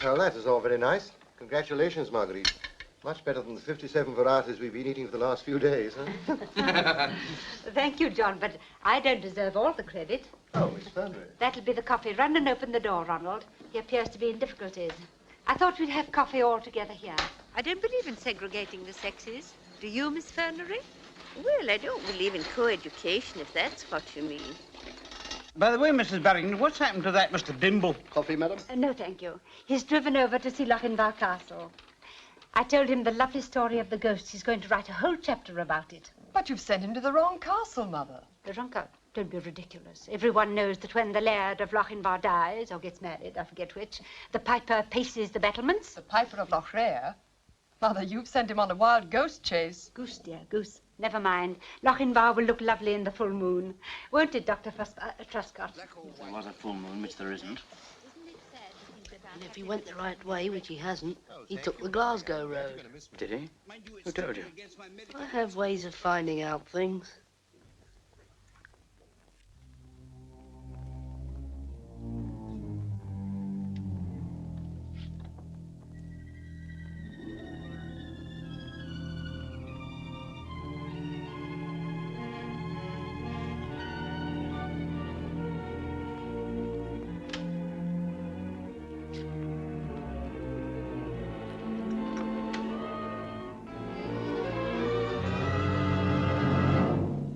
Well, that is all very nice. Congratulations, Marguerite. Much better than the 57 varieties we've been eating for the last few days, huh? Thank you, John, but I don't deserve all the credit. Oh, Miss Fernery. That'll be the coffee. Run and open the door, Ronald. He appears to be in difficulties. I thought we'd have coffee all together here. I don't believe in segregating the sexes. Do you, Miss Fernery? Well, I don't believe in co-education, if that's what you mean. By the way, Mrs. Barrington, what's happened to that Mr. Dimble? Coffee, madam? No, thank you. He's driven over to see Lochinvar Castle. I told him the lovely story of the ghosts. He's going to write a whole chapter about it. But you've sent him to the wrong castle, Mother. The wrong castle? Don't be ridiculous. Everyone knows that when the Laird of Lochinvar dies, or gets married, I forget which, the piper paces the battlements. The piper of Lochrair? Mother, you've sent him on a wild goose chase. Goose, dear, goose. Never mind. Lochinvar will look lovely in the full moon. Won't it, Dr. Truscott? There was a full moon, which there isn't. And if he went the right way, which he hasn't, he took the Glasgow road. Did he? Who told you? I have ways of finding out things.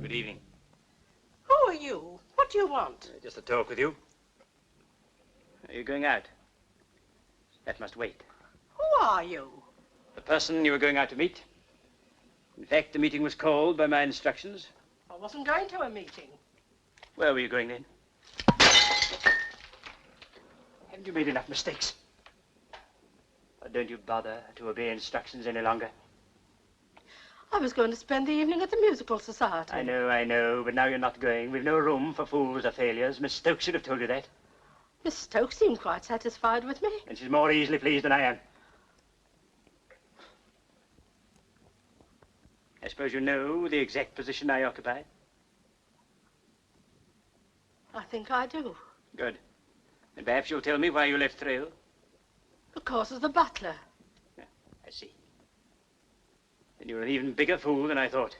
Good evening. Who are you? What do you want? Just a talk with you. Are you going out? That must wait. Who are you? The person you were going out to meet. In fact, the meeting was called by my instructions. I wasn't going to a meeting. Where were you going then? Have And you made enough mistakes. But don't you bother to obey instructions any longer. I was going to spend the evening at the Musical Society. I know, but now you're not going. We've no room for fools or failures. Miss Stokes should have told you that. Miss Stokes seemed quite satisfied with me. And she's more easily pleased than I am. I suppose you know the exact position I occupy? I think I do. Good. And perhaps you'll tell me why you left Thrale? Because of the butler. I see. Then you're an even bigger fool than I thought.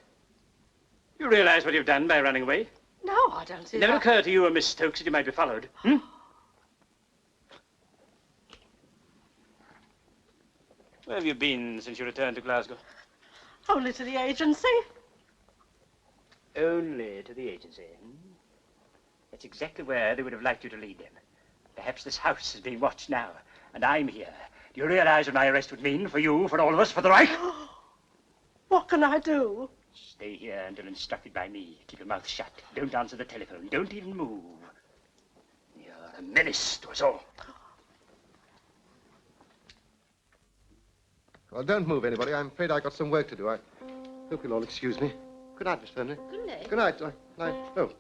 You realize what you've done by running away? No, I don't see It never that. occurred to you or Miss Stokes that you might be followed. Hmm? Where have you been since you returned to Glasgow? Only to the agency. Only to the agency. That's exactly where they would have liked you to lead them. Perhaps this house is being watched now, and I'm here. Do you realize what my arrest would mean for you, for all of us, for the Reich? What can I do? Stay here until instructed by me. Keep your mouth shut. Don't answer the telephone. Don't even move. You're a menace to us all. Well, don't move, anybody. I'm afraid I've got some work to do. I hope you'll all excuse me. Good night, Miss Fernley. Good night. Good night. Night. Oh.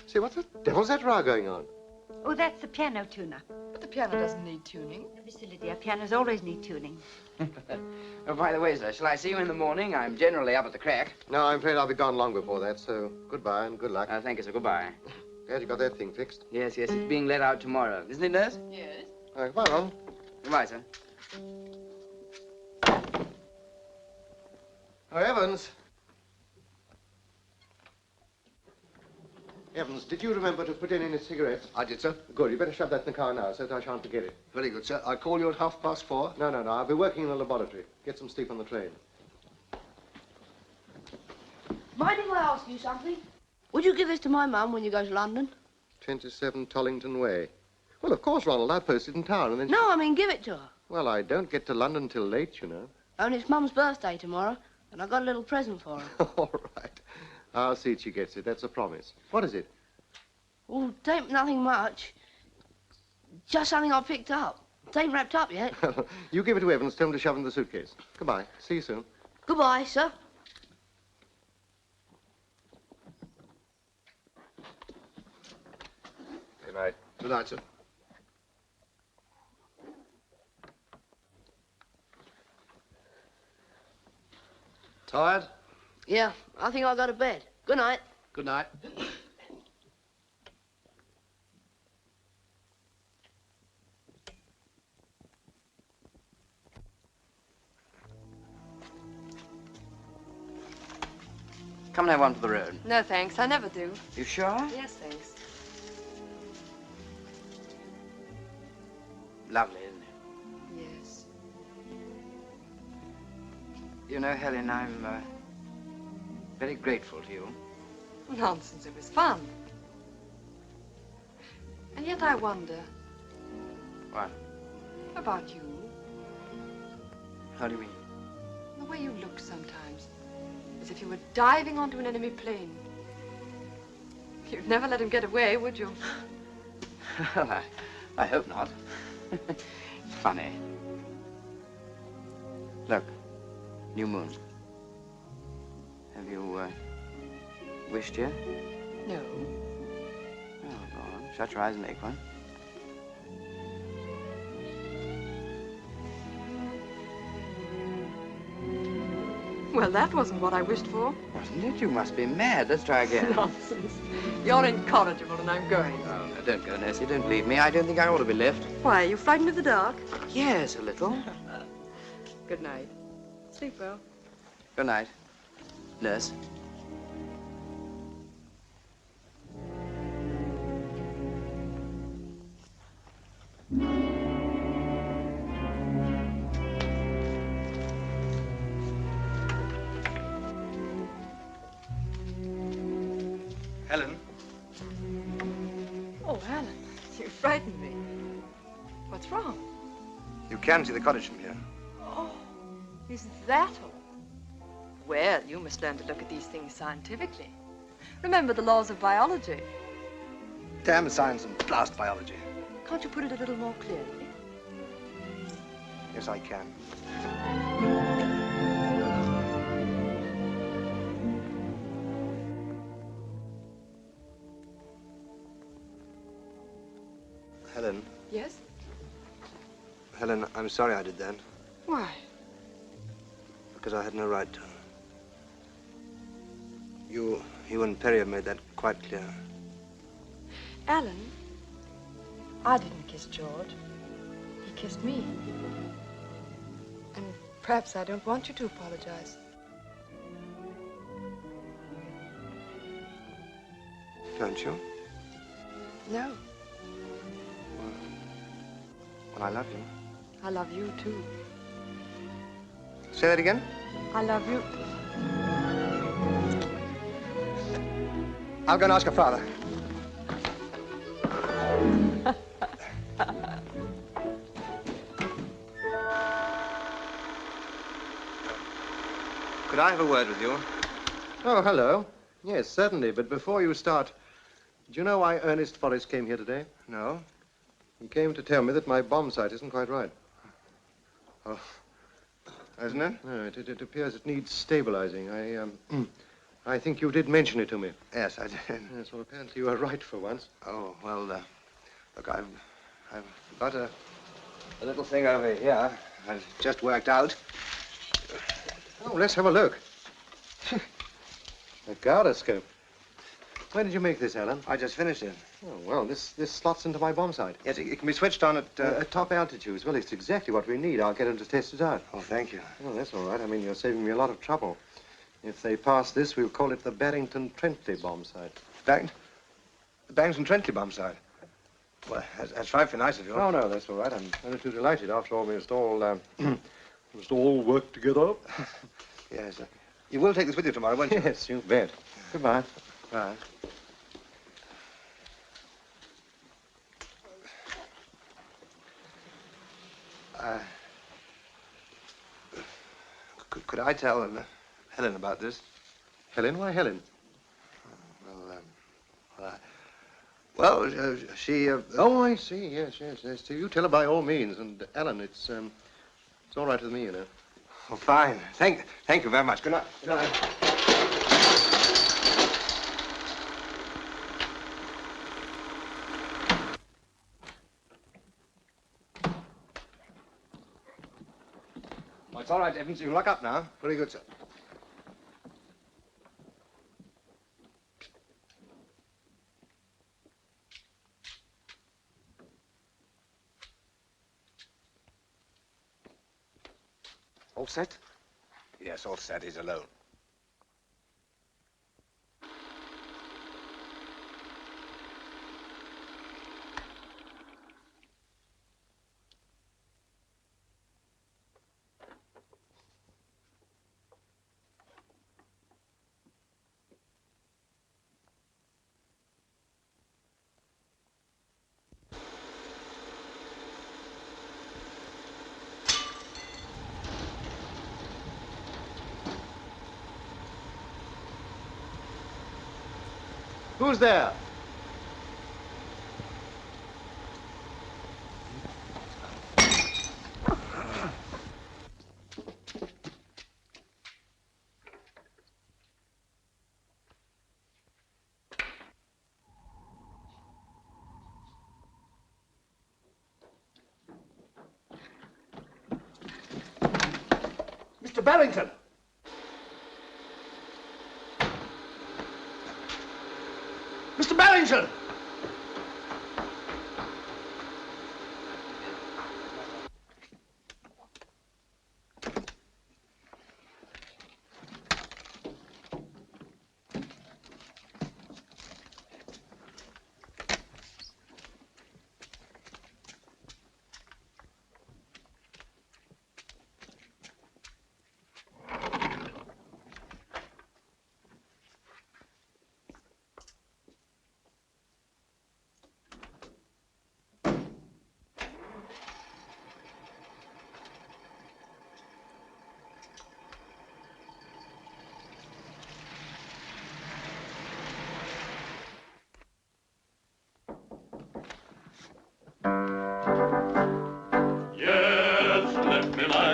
See, what the devil's that row going on? Oh, that's the piano tuner. But the piano doesn't need tuning. Priscilla, dear, pianos always need tuning. Oh, by the way, sir, shall I see you in the morning? I'm generally up at the crack. No, I'm afraid I'll be gone long before that, so goodbye and good luck. Thank you, sir. Goodbye. Glad you got that thing fixed. Yes, it's being let out tomorrow. Isn't it, nurse? Yes. Well. Goodbye, sir. Oh, Evans. Evans, did you remember to put in any cigarettes? I did, sir. Good. You better shove that in the car now so that I shan't forget it. Very good, sir. I'll call you at 4:30. No. I'll be working in the laboratory. Get some sleep on the train. Mind if I ask you something? Would you give this to my mum when you go to London? 27 Tollington Way. Well, of course, Ronald. I posted in town and then... No, I mean give it to her. Well, I don't get to London till late, you know. Only it's Mum's birthday tomorrow, and I got a little present for her. All right. I'll see she gets it. That's a promise. What is it? Oh, it ain't nothing much. Just something I picked up. It ain't wrapped up yet. You give it to Evans. Tell him to shove it in the suitcase. Goodbye. See you soon. Goodbye, sir. Good night. Good night, sir. Tired? Yeah, I think I'll go to bed. Good night. Good night. Come and have one for the road. No, thanks. I never do. You sure? Yes, thanks. Lovely, isn't it? Yes. You know, Helen, I'm very grateful to you. Nonsense. It was fun. And yet I wonder What? about you. How do you mean? The way you look sometimes. As if you were diving onto an enemy plane. You'd never let him get away, would you? Well, I hope not. Funny. Look, new moon. Have you, wished yet? No. Oh, go on. Shut your eyes and make one. Well, that wasn't what I wished for. Wasn't it? You must be mad. Let's try again. Nonsense. You're incorrigible and I'm going. Oh, no, don't go, Nessie. Don't leave me. I don't think I ought to be left. Why, are you frightened of the dark? Yes, a little. Good night. Sleep well. Good night. Nurse. Helen. Oh, Alan, you frightened me. What's wrong? You can see the cottage from here. Oh, is that all? Well, you must learn to look at these things scientifically. Remember the laws of biology. Damn science and blast biology. Can't you put it a little more clearly? Yes, I can. Helen. Yes? Helen, I'm sorry I did that. Why? Because I had no right to. You and Perry have made that quite clear. Alan, I didn't kiss George. He kissed me. And perhaps I don't want you to apologize. Don't you? No, Well, I love you. I love you too. Say that again? I love you. I'll go and ask her father. Could I have a word with you? Oh, hello. Yes, certainly. But before you start, do you know why Ernest Forrest came here today? No. He came to tell me that my bomb sight isn't quite right. Oh, isn't it? No, it appears it needs stabilizing. I think you did mention it to me. Yes, I did. Yes, well, apparently you were right for once. Oh, well, look, I've got a little thing over here. I've just worked out. Oh, let's have a look. A gyroscope. When did you make this, Alan? I just finished it. Oh, well, this slots into my bomb sight. Yes, it can be switched on at top altitudes. Well, it's exactly what we need. I'll get them to test it out. Oh, thank you. Oh, that's all right. I mean, you're saving me a lot of trouble. If they pass this, we'll call it the Barrington-Trentley bomb sight. The Barrington-Trentley bomb sight? Well, that's frightfully nice of you. Oh, no, that's all right. I'm only too delighted. After all, we must all work together. Yes. You will take this with you tomorrow, won't you? Yes, you bet. Goodbye. Bye. Could I tell Helen about this? Helen? Why Helen? Well, she... Oh, I see. Yes. So you tell her by all means. And, Alan, it's all right with me, you know. Oh, fine. Thank you very much. Good night. Good night. Well, it's all right, Evans. You can lock up now. Very good, sir. All set? Yes, all set. He's alone. Who's there? Mr. Barrington! Mr. Barrington!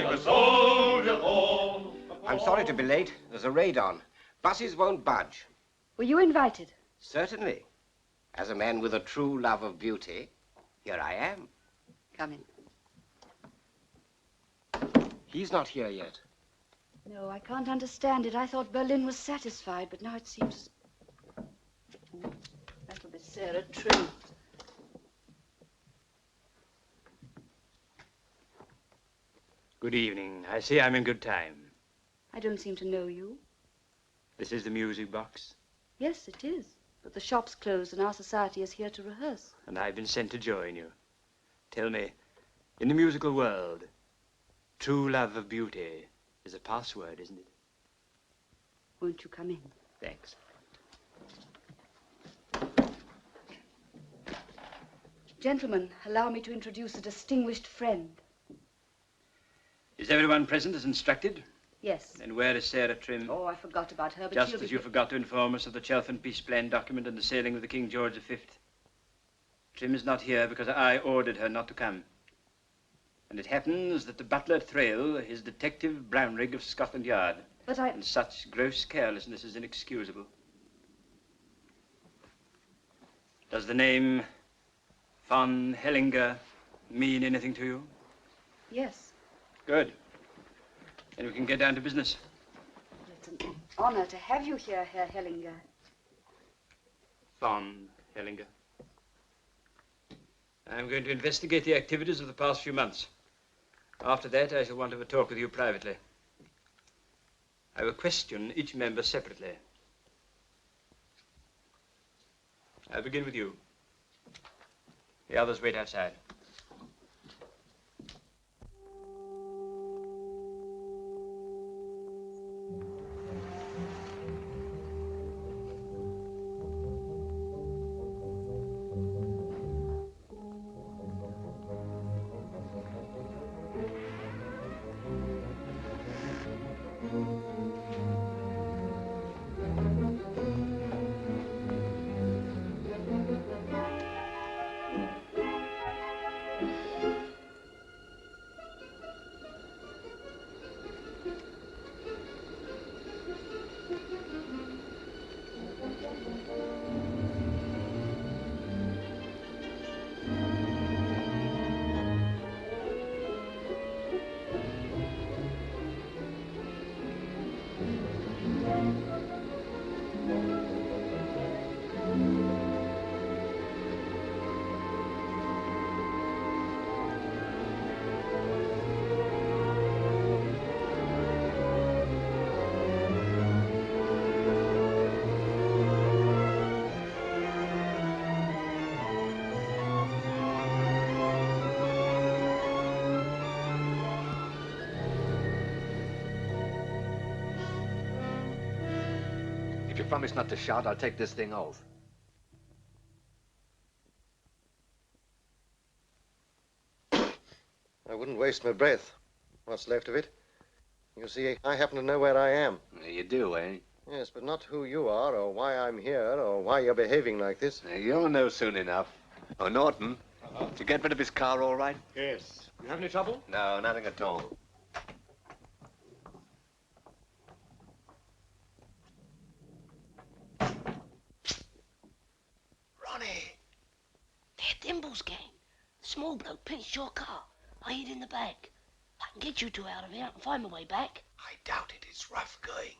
like a soldier born. I'm sorry to be late. There's a raid on. Buses won't budge. Were you invited? Certainly. As a man with a true love of beauty, here I am. Come in. He's not here yet. No, I can't understand it. I thought Berlin was satisfied, but now it seems... That'll be Sarah Trim. Good evening. I see I'm in good time. I don't seem to know you. This is the music box, Yes, it is. But the shop's closed and our society is here to rehearse. and I've been sent to join you. Tell me, in the musical world, true love of beauty is a password, isn't it? Won't you come in? Thanks. Gentlemen, allow me to introduce a distinguished friend. Is everyone present as instructed? Yes. Then where is Sarah Trim? Oh, I forgot about her, but Just she'll as be... you forgot to inform us of the Cheltenham Peace Plan document and the sailing of the King George V. Trim is not here because I ordered her not to come. And it happens that the butler Thrale is Detective Brownrigg of Scotland Yard. But I... And such gross carelessness is inexcusable. Does the name von Hellinger mean anything to you? Yes. Good. Then we can get down to business. It's an honor to have you here, Herr Hellinger. Von Hellinger. I'm going to investigate the activities of the past few months. After that, I shall want to have a talk with you privately. I will question each member separately. I'll begin with you. The others wait outside. If you promise not to shout, I'll take this thing off. I wouldn't waste my breath. What's left of it? You see, I happen to know where I am. You do, eh? Yes, but not who you are, or why I'm here, or why you're behaving like this. You'll know soon enough. Oh, Norton, did you get rid of his car all right? Yes. You have any trouble? No, nothing at all. Ronnie! They're Dimble's gang. The small bloke pinched your car. I hid in the back. I can get you two out of here and find my way back. I doubt it. It's rough going.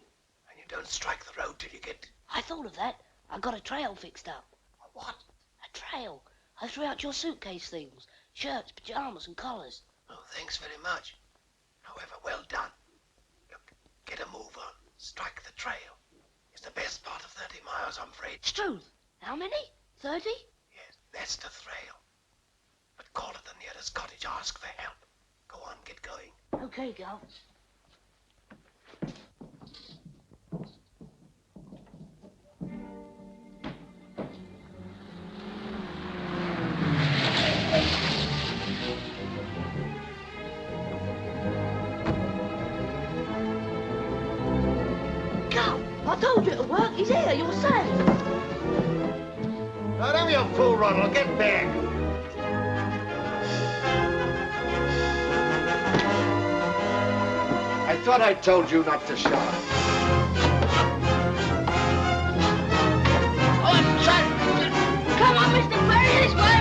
And you don't strike the road till you get... I thought of that. I got a trail fixed up. A what? A trail. I threw out your suitcase things. Shirts, pajamas and collars. Oh, thanks very much. However, well done. Look, get a move on. Strike the trail. It's the best part of 30 miles, I'm afraid. It's truth. How many? 30? Yes, that's the trail. But call at the nearest cottage, ask for help. Go on, get going. Okay, Gal. Gal, I told you it would work. He's here. You're safe. Now, don't be a fool, Ronald. Get back. I thought I told you not to shout. Come on, Mr. Perry, this way!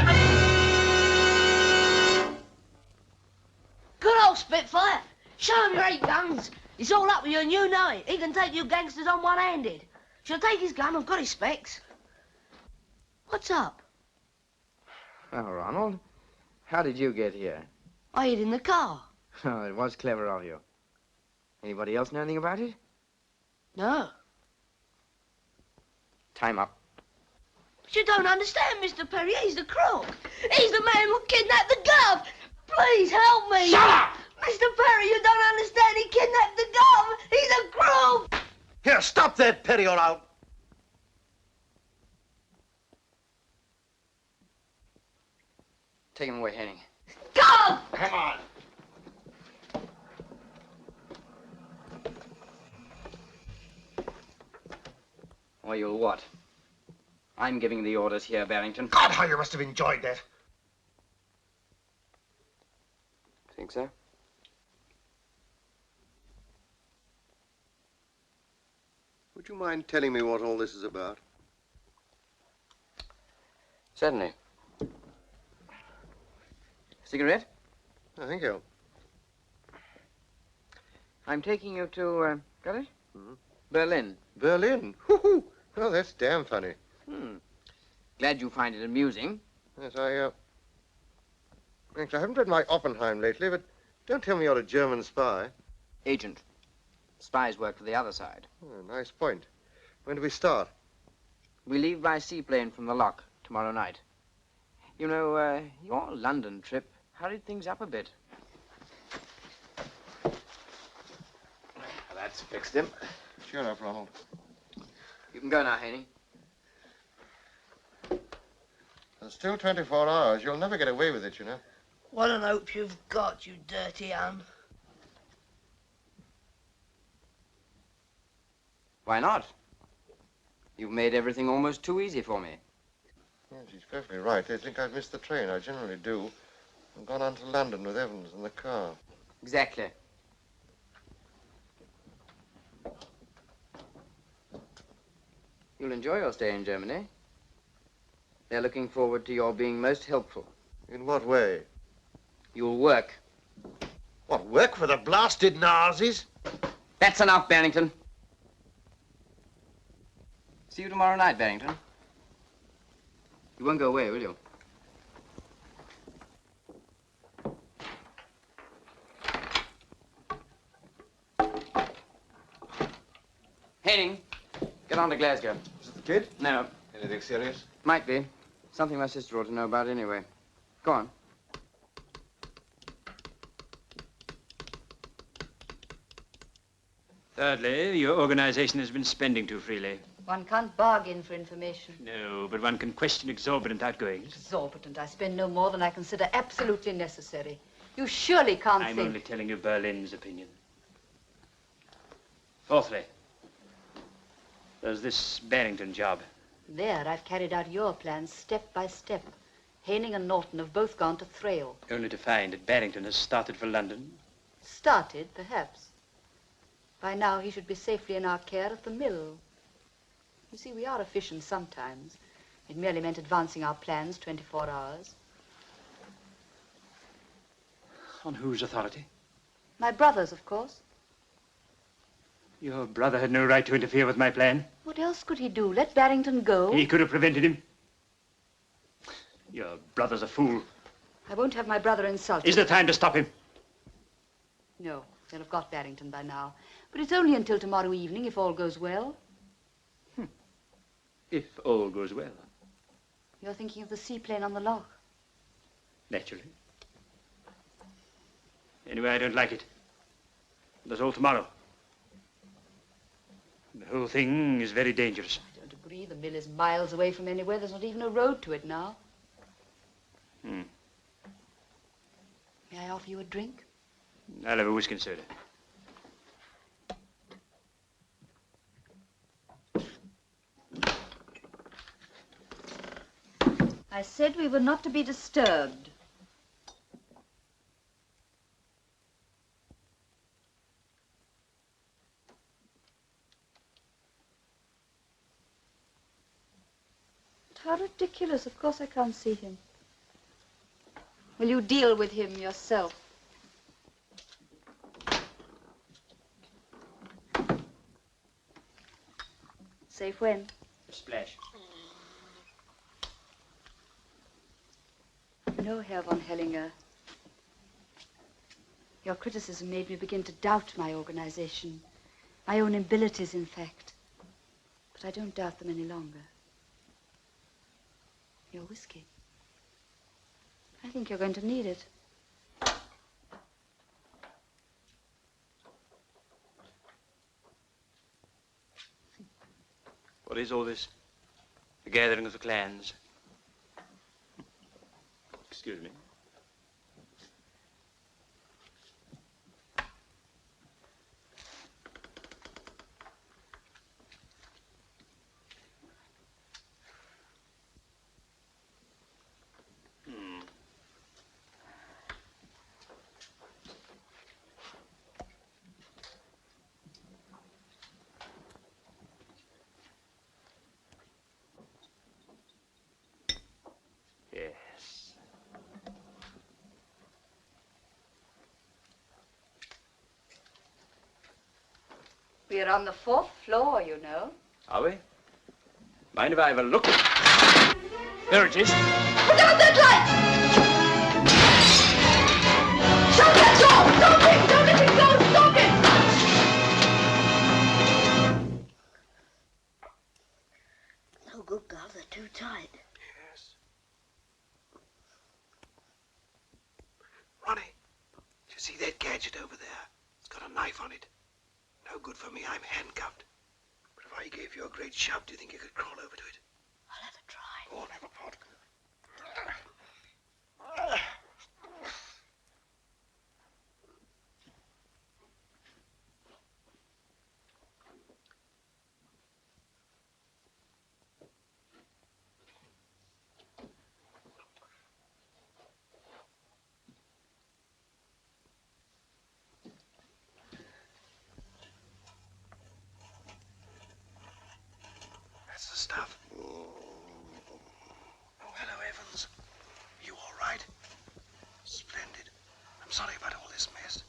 Good old Spitfire. Show him your 8 guns. It's all up with you and you know it. He can take you gangsters on one-handed. Shall I take his gun? I've got his specs. What's up? Well, Ronald, how did you get here? I hid in the car. Oh, it was clever of you. Anybody else know anything about it? No. Time up. But you don't understand, Mr. Perry. He's the crook. He's the man who kidnapped the gov. Please help me. Shut up! Mr. Perry, you don't understand. He kidnapped the gov. He's a crook. Here, stop that, Perry, or I'll... Take him away, Henning. Go! Come on. Or you'll what? I'm giving the orders here, Barrington. God, how you must have enjoyed that. Think so? Would you mind telling me what all this is about? Certainly. Cigarette? Oh, thank you. I'm taking you to, got it? Berlin. Berlin? Hoo-hoo! Oh, that's damn funny. Glad you find it amusing. Yes, Thanks, I haven't read my Oppenheim lately, but don't tell me you're a German spy. Agent. Spies work for the other side. Oh, nice point. When do we start? We leave by seaplane from the lock tomorrow night. You know, your London trip hurried things up a bit. That's fixed him. Cheer up, Ronald. You can go now, Haney. There's still 24 hours. You'll never get away with it, you know. What an hope you've got, you dirty Hun. Why not? You've made everything almost too easy for me. Yes, he's perfectly right. They think I've missed the train. I generally do. I've gone on to London with Evans in the car. Exactly. You'll enjoy your stay in Germany. They're looking forward to your being most helpful. In what way? You'll work. What, work for the blasted Nazis? That's enough, Barrington. See you tomorrow night, Barrington. You won't go away, will you? Henning, get on to Glasgow. Is it the kid? No. Anything serious? Might be. Something my sister ought to know about anyway. Go on. Thirdly, your organization has been spending too freely. One can't bargain for information. No, but one can question exorbitant outgoings. Exorbitant. I spend no more than I consider absolutely necessary. You surely can't I'm think... only telling you Berlin's opinion. Fourthly, there's this Barrington job. There, I've carried out your plans step by step. Haining and Norton have both gone to Thrale. Only to find that Barrington has started for London. Started, perhaps. By now, he should be safely in our care at the mill. You see, we are efficient sometimes. It merely meant advancing our plans 24 hours. On whose authority? My brother's, of course. Your brother had no right to interfere with my plan. What else could he do? Let Barrington go? He could have prevented him. Your brother's a fool. I won't have my brother insulted. Is there time to stop him? No, they'll have got Barrington by now. But it's only until tomorrow evening, if all goes well. If all goes well. You're thinking of the seaplane on the lock. Naturally. Anyway, I don't like it. There's all tomorrow. The whole thing is very dangerous. I don't agree. The mill is miles away from anywhere. There's not even a road to it now. May I offer you a drink? I'll have a whiskey and soda. I said we were not to be disturbed. How ridiculous. Of course I can't see him. Will you deal with him yourself? Safe when? Splash. No, Herr von Hellinger. Your criticism made me begin to doubt my organization. My own abilities, in fact. But I don't doubt them any longer. Your whiskey. I think you're going to need it. What is all this? The gathering of the clans. Excuse me. Yes. We're on the 4th floor, you know. Are we? Mind if I have a look? There it is. Put out that light! Shut that door! Stop it! Don't let it go! Stop it! No good, Gov. They're too tight. Yes. Ronnie, do you see that gadget over there? It's got a knife on it. No good for me. I'm handcuffed. But if I gave you a great shove, do you think you could crawl over to it? I'll have a try. Oh, never pot. That's the stuff. Oh, hello, Evans. You all right? Splendid. I'm sorry about all this mess.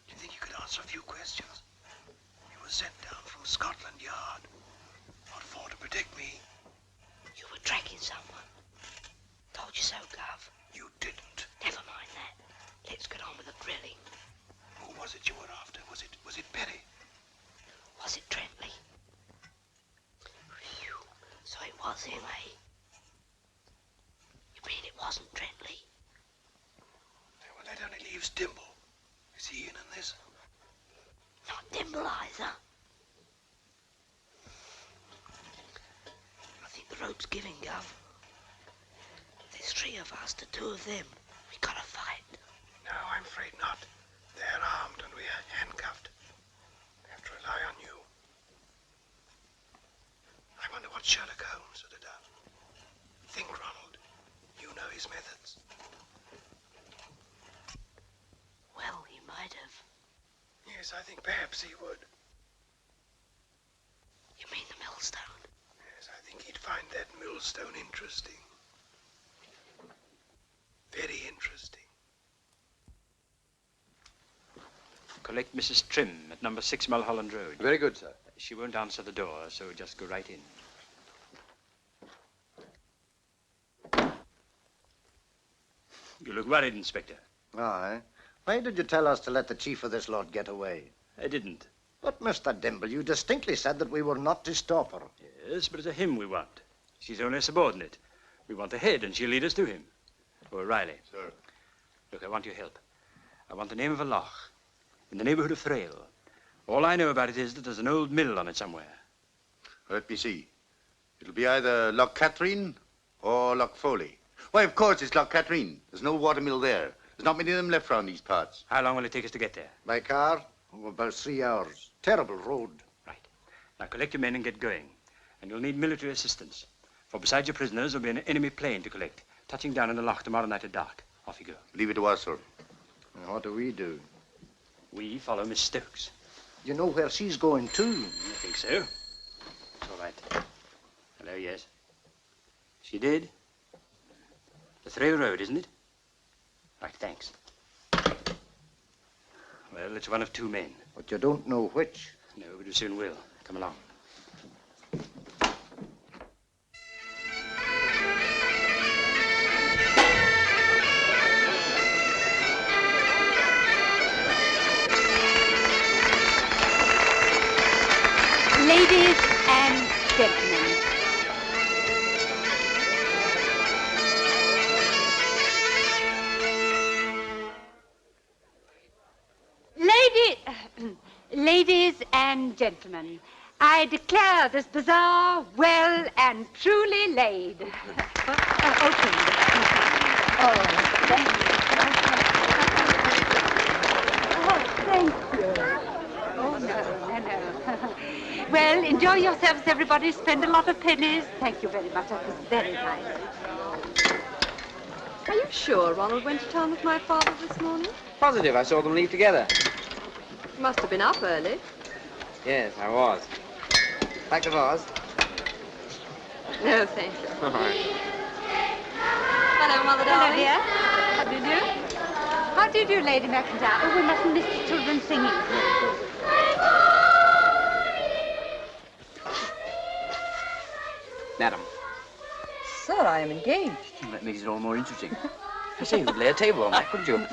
Do you think you could answer a few questions? You were sent down from Scotland Yard. What for? To protect me? You were tracking someone. Told you so, Gov. You didn't. Never mind that. Let's get on with the grilling. Who was it you were after? Was it Perry? Was it Trentley? Phew. So it was him, eh? You mean it wasn't Trentley? Yeah, well, that only leaves Dimble. Is he in on this? Not Dimble either. I think the rope's giving, Gov. There's 3 of us to 2 of them. We gotta fight. No, I'm afraid not. They're armed and we're handcuffed. We have to rely on you. I wonder what Sherlock Holmes would have done. Think, Ronald. You know his methods. Well, he might have. Yes, I think perhaps he would. You mean the millstone? Yes, I think he'd find that millstone interesting. Very interesting. Collect Mrs. Trim at number 6 Mulholland Road. Very good, sir. She won't answer the door, so just go right in. You look worried, Inspector. Aye. Why did you tell us to let the chief of this lot get away? I didn't. But, Mr. Dimble, you distinctly said that we were not to stop her. Yes, but it's a him we want. She's only a subordinate. We want the head, and she'll lead us to him. Oh, Riley. Sir. Look, I want your help. I want the name of a loch in the neighborhood of Thrale. All I know about it is that there's an old mill on it somewhere. Let me see. It'll be either Loch Catherine or Loch Foley. Why, of course, it's Loch Catherine. There's no watermill there. There's not many of them left around these parts. How long will it take us to get there? By car? Oh, about 3 hours. Terrible road. Now collect your men and get going. And you'll need military assistance. For besides your prisoners, there'll be an enemy plane to collect. Touching down in the loch tomorrow night at dark. Off you go. Leave it to us, sir. And what do we do? We follow Miss Stokes. You know where she's going to? I think so. It's all right. Hello, yes. She did? The Thrale Road, isn't it? Right, thanks. Well, it's one of two men. But you don't know which. No, but you soon will. Come along. Ladies and gentlemen. Ladies and gentlemen, I declare this bazaar well and truly laid. Open. Oh, thank you. Oh, thank you. Oh, no. Well, enjoy yourselves, everybody. Spend a lot of pennies. Thank you very much. That was very nice. Are you sure Ronald went to town with my father this morning? Positive, I saw them leave together. You must have been up early. Yes, I was. Like the vase? No, thank you. All right. Hello, Mother Hello, darling. dear. How do you do? How do you do, Lady McIntyre? Oh, we mustn't miss the children singing. Madam. Sir, I am engaged. That makes it all more interesting. I say, you could lay a table on that, couldn't you?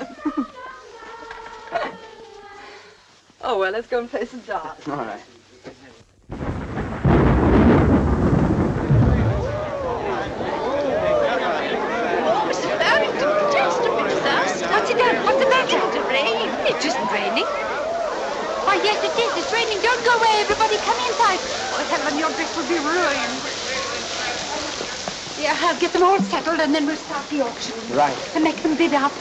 Oh, well, let's go and play some darts. All right. Mrs. Barrington, just a bit fast. What's it done? What's the matter? To rain. It isn't raining. Why, yes, it is. It's raining. Don't go away, everybody. Come inside. Oh, Helen, your dress will be ruined. Yeah, I'll get them all settled, and then we'll start the auction. Right. And make them bid up.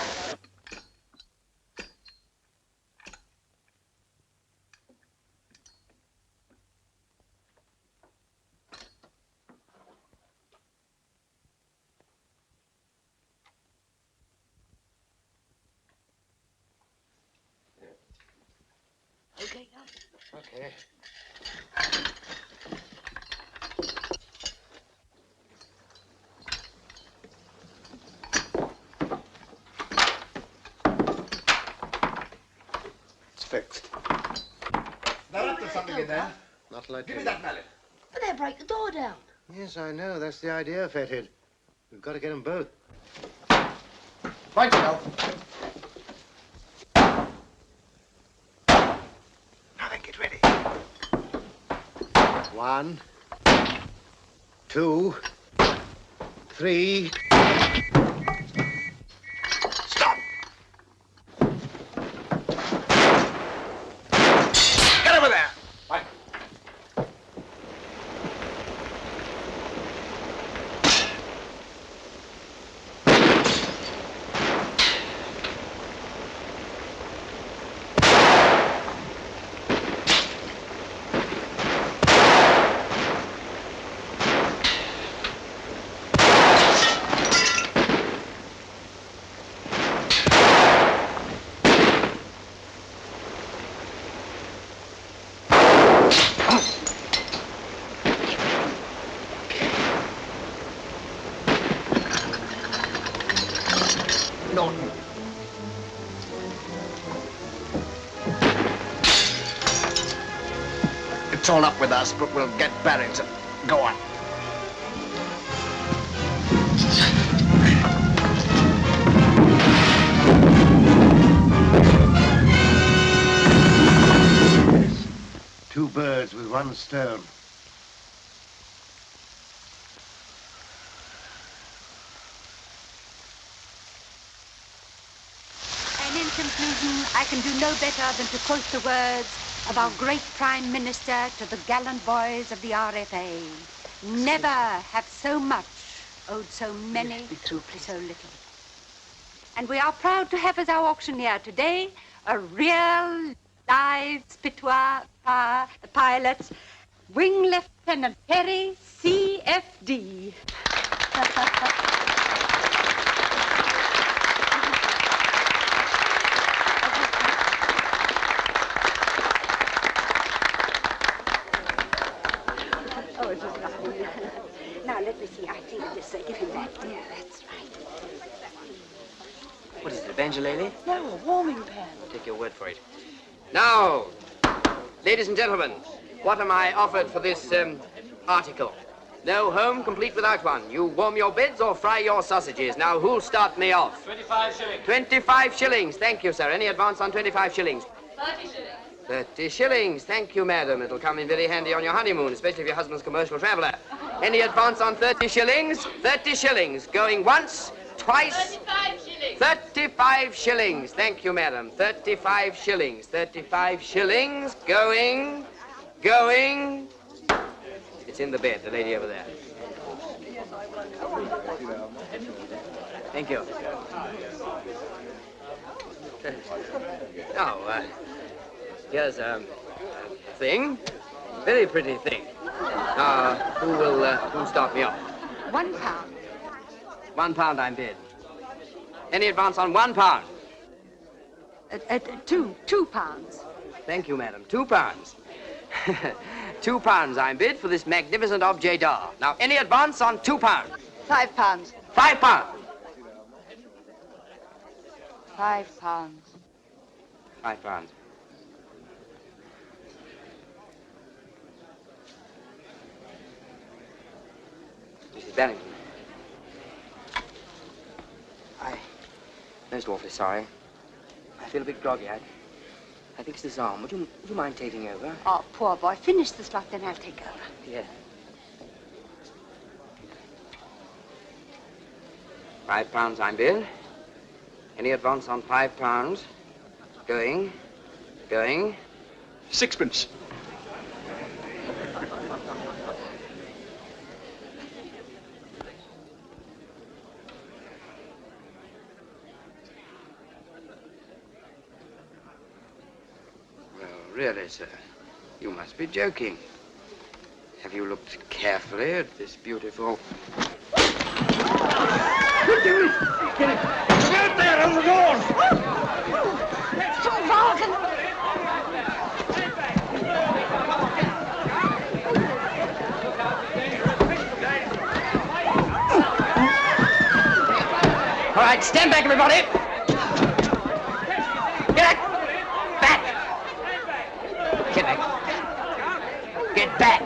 Okay, Okay. It's fixed. They're up to something in there. Not like Give me that mallet. But they'll break the door down. Yes, I know. That's the idea, Fathead. We've got to get them both. Right, Mel. Now then, get ready. 1, 2, 3. Stop! Get over there! Right. Norton. It's all up with us, but we'll get Barrington. Go on. Two birds with one stone. And in conclusion, I can do no better than to quote the words of our great Prime Minister to the gallant boys of the RFA. Never have so much owed so many to so little. And we are proud to have as our auctioneer today a real live Spitfire pilot, Wing Lieutenant Perry, CFD. Oh, it was lovely. Now, let me see. I think this way. Give him that. Yeah, that's right. What is it, a banjolele? No, a warming pan. I'll take your word for it. Now, ladies and gentlemen, what am I offered for this article? No home complete without one. You warm your beds or fry your sausages. Now, who'll start me off? 25 shillings. 25 shillings. Thank you, sir. Any advance on 25 shillings? 30 shillings. 30 shillings. Thank you, madam. It'll come in very handy on your honeymoon, especially if your husband's a commercial traveler. Any advance on 30 shillings? 30 shillings. Going once, twice. 35 shillings. 35 shillings. Thank you, madam. 35 shillings. 35 shillings. Going. It's in the bed, the lady over there. Thank you. Now, here's a thing. Very pretty thing. Who'll start me off? £1. £1 I'm bid. Any advance on £1? £2. Thank you, madam. £2. £2 I'm bid for this magnificent objet d'art. Now, any advance on £2? £5. £5. £5. £5. Mrs. Barrington. I'm most awfully sorry. I feel a bit groggy. I think it's this arm. Would you mind taking over? Oh, poor boy. Finish this lot, then I'll take over. Yeah. £5 I'm bid. Any advance on £5? Going. Sixpence. Well, really, sir, you must be joking. Have you looked carefully at this beautiful... Get out there on the door! Too vulgar. All right, stand back, everybody. Get back. Get back. Get back.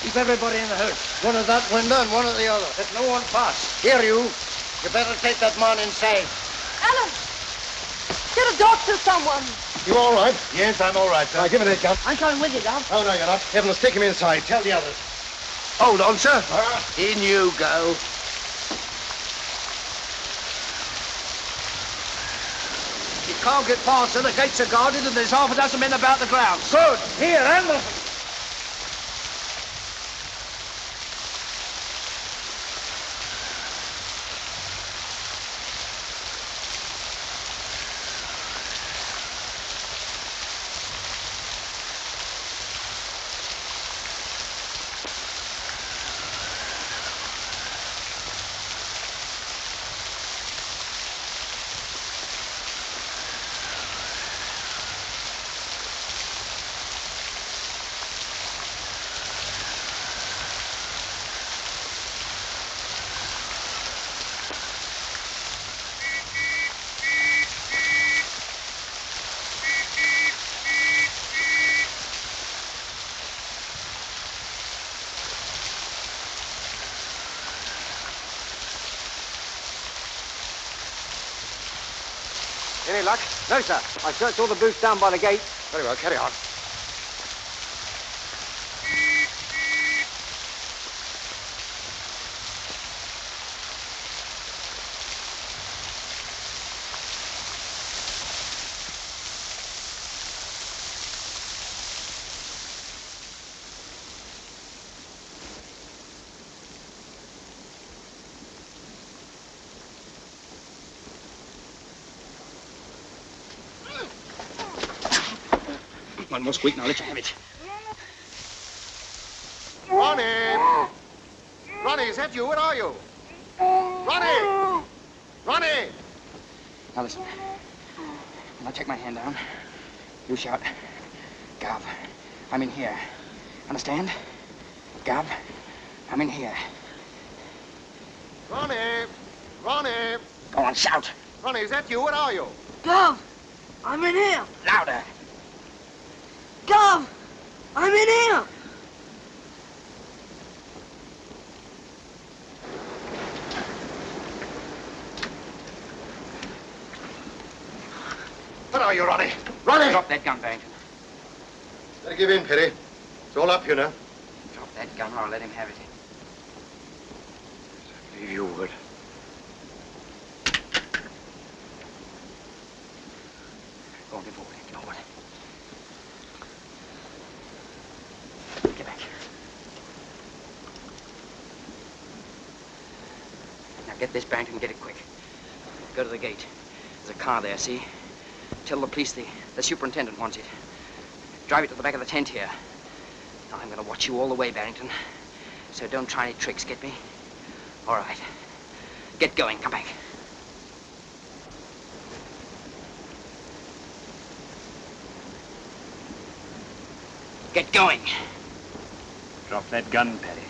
Keep everybody in the house. One at that window and one at the other. Let no one pass. Here, you. You better take that man inside. Alan! Get a doctor, someone! You all right? Yes, I'm all right, sir. Give me that gun. I'm coming with you, Dove. Oh, no, you're not. Evans, take him inside. Tell the others. Hold on, sir. In you go. You can't get past, sir. The gates are guarded and there's half a dozen men about the grounds. Good. Here, handle. Any luck? No, sir. I searched all the booths down by the gate. Very well, carry on. One more squeak and I'll let you have it. Ronnie! Ronnie, is that you? Where are you? Ronnie! Ronnie! Now listen. When I take my hand down, you shout, Gov, I'm in here. Understand? Gov, I'm in here. Ronnie! Ronnie! Go on, shout. Ronnie, is that you? Where are you? Gov, I'm in here. Louder. Gov, I'm in here. Where are you, Ronnie? Ronnie! Drop that gun, Barrington. Better give in, Perry. It's all up, you know. Drop that gun or I'll let him have it. I believe you would. Go on, get forward. Get forward. Get back. Now get this, Barrington, get it quick. Go to the gate. There's a car there, see? Tell the police the superintendent wants it. Drive it to the back of the tent here. Now, I'm going to watch you all the way, Barrington. So don't try any tricks, get me? All right. Get going. Come back. Get going. Drop that gun, Paddy.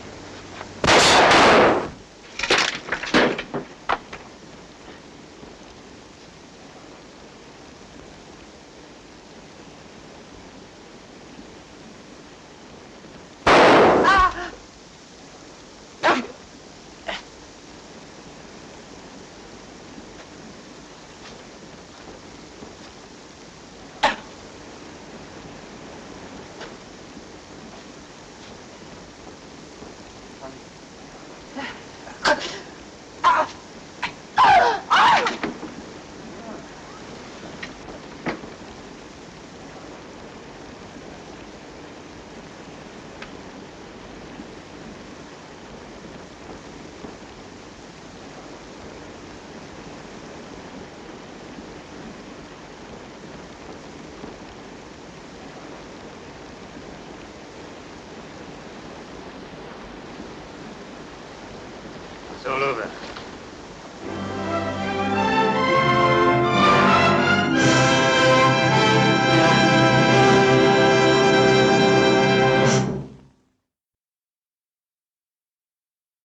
It's all over.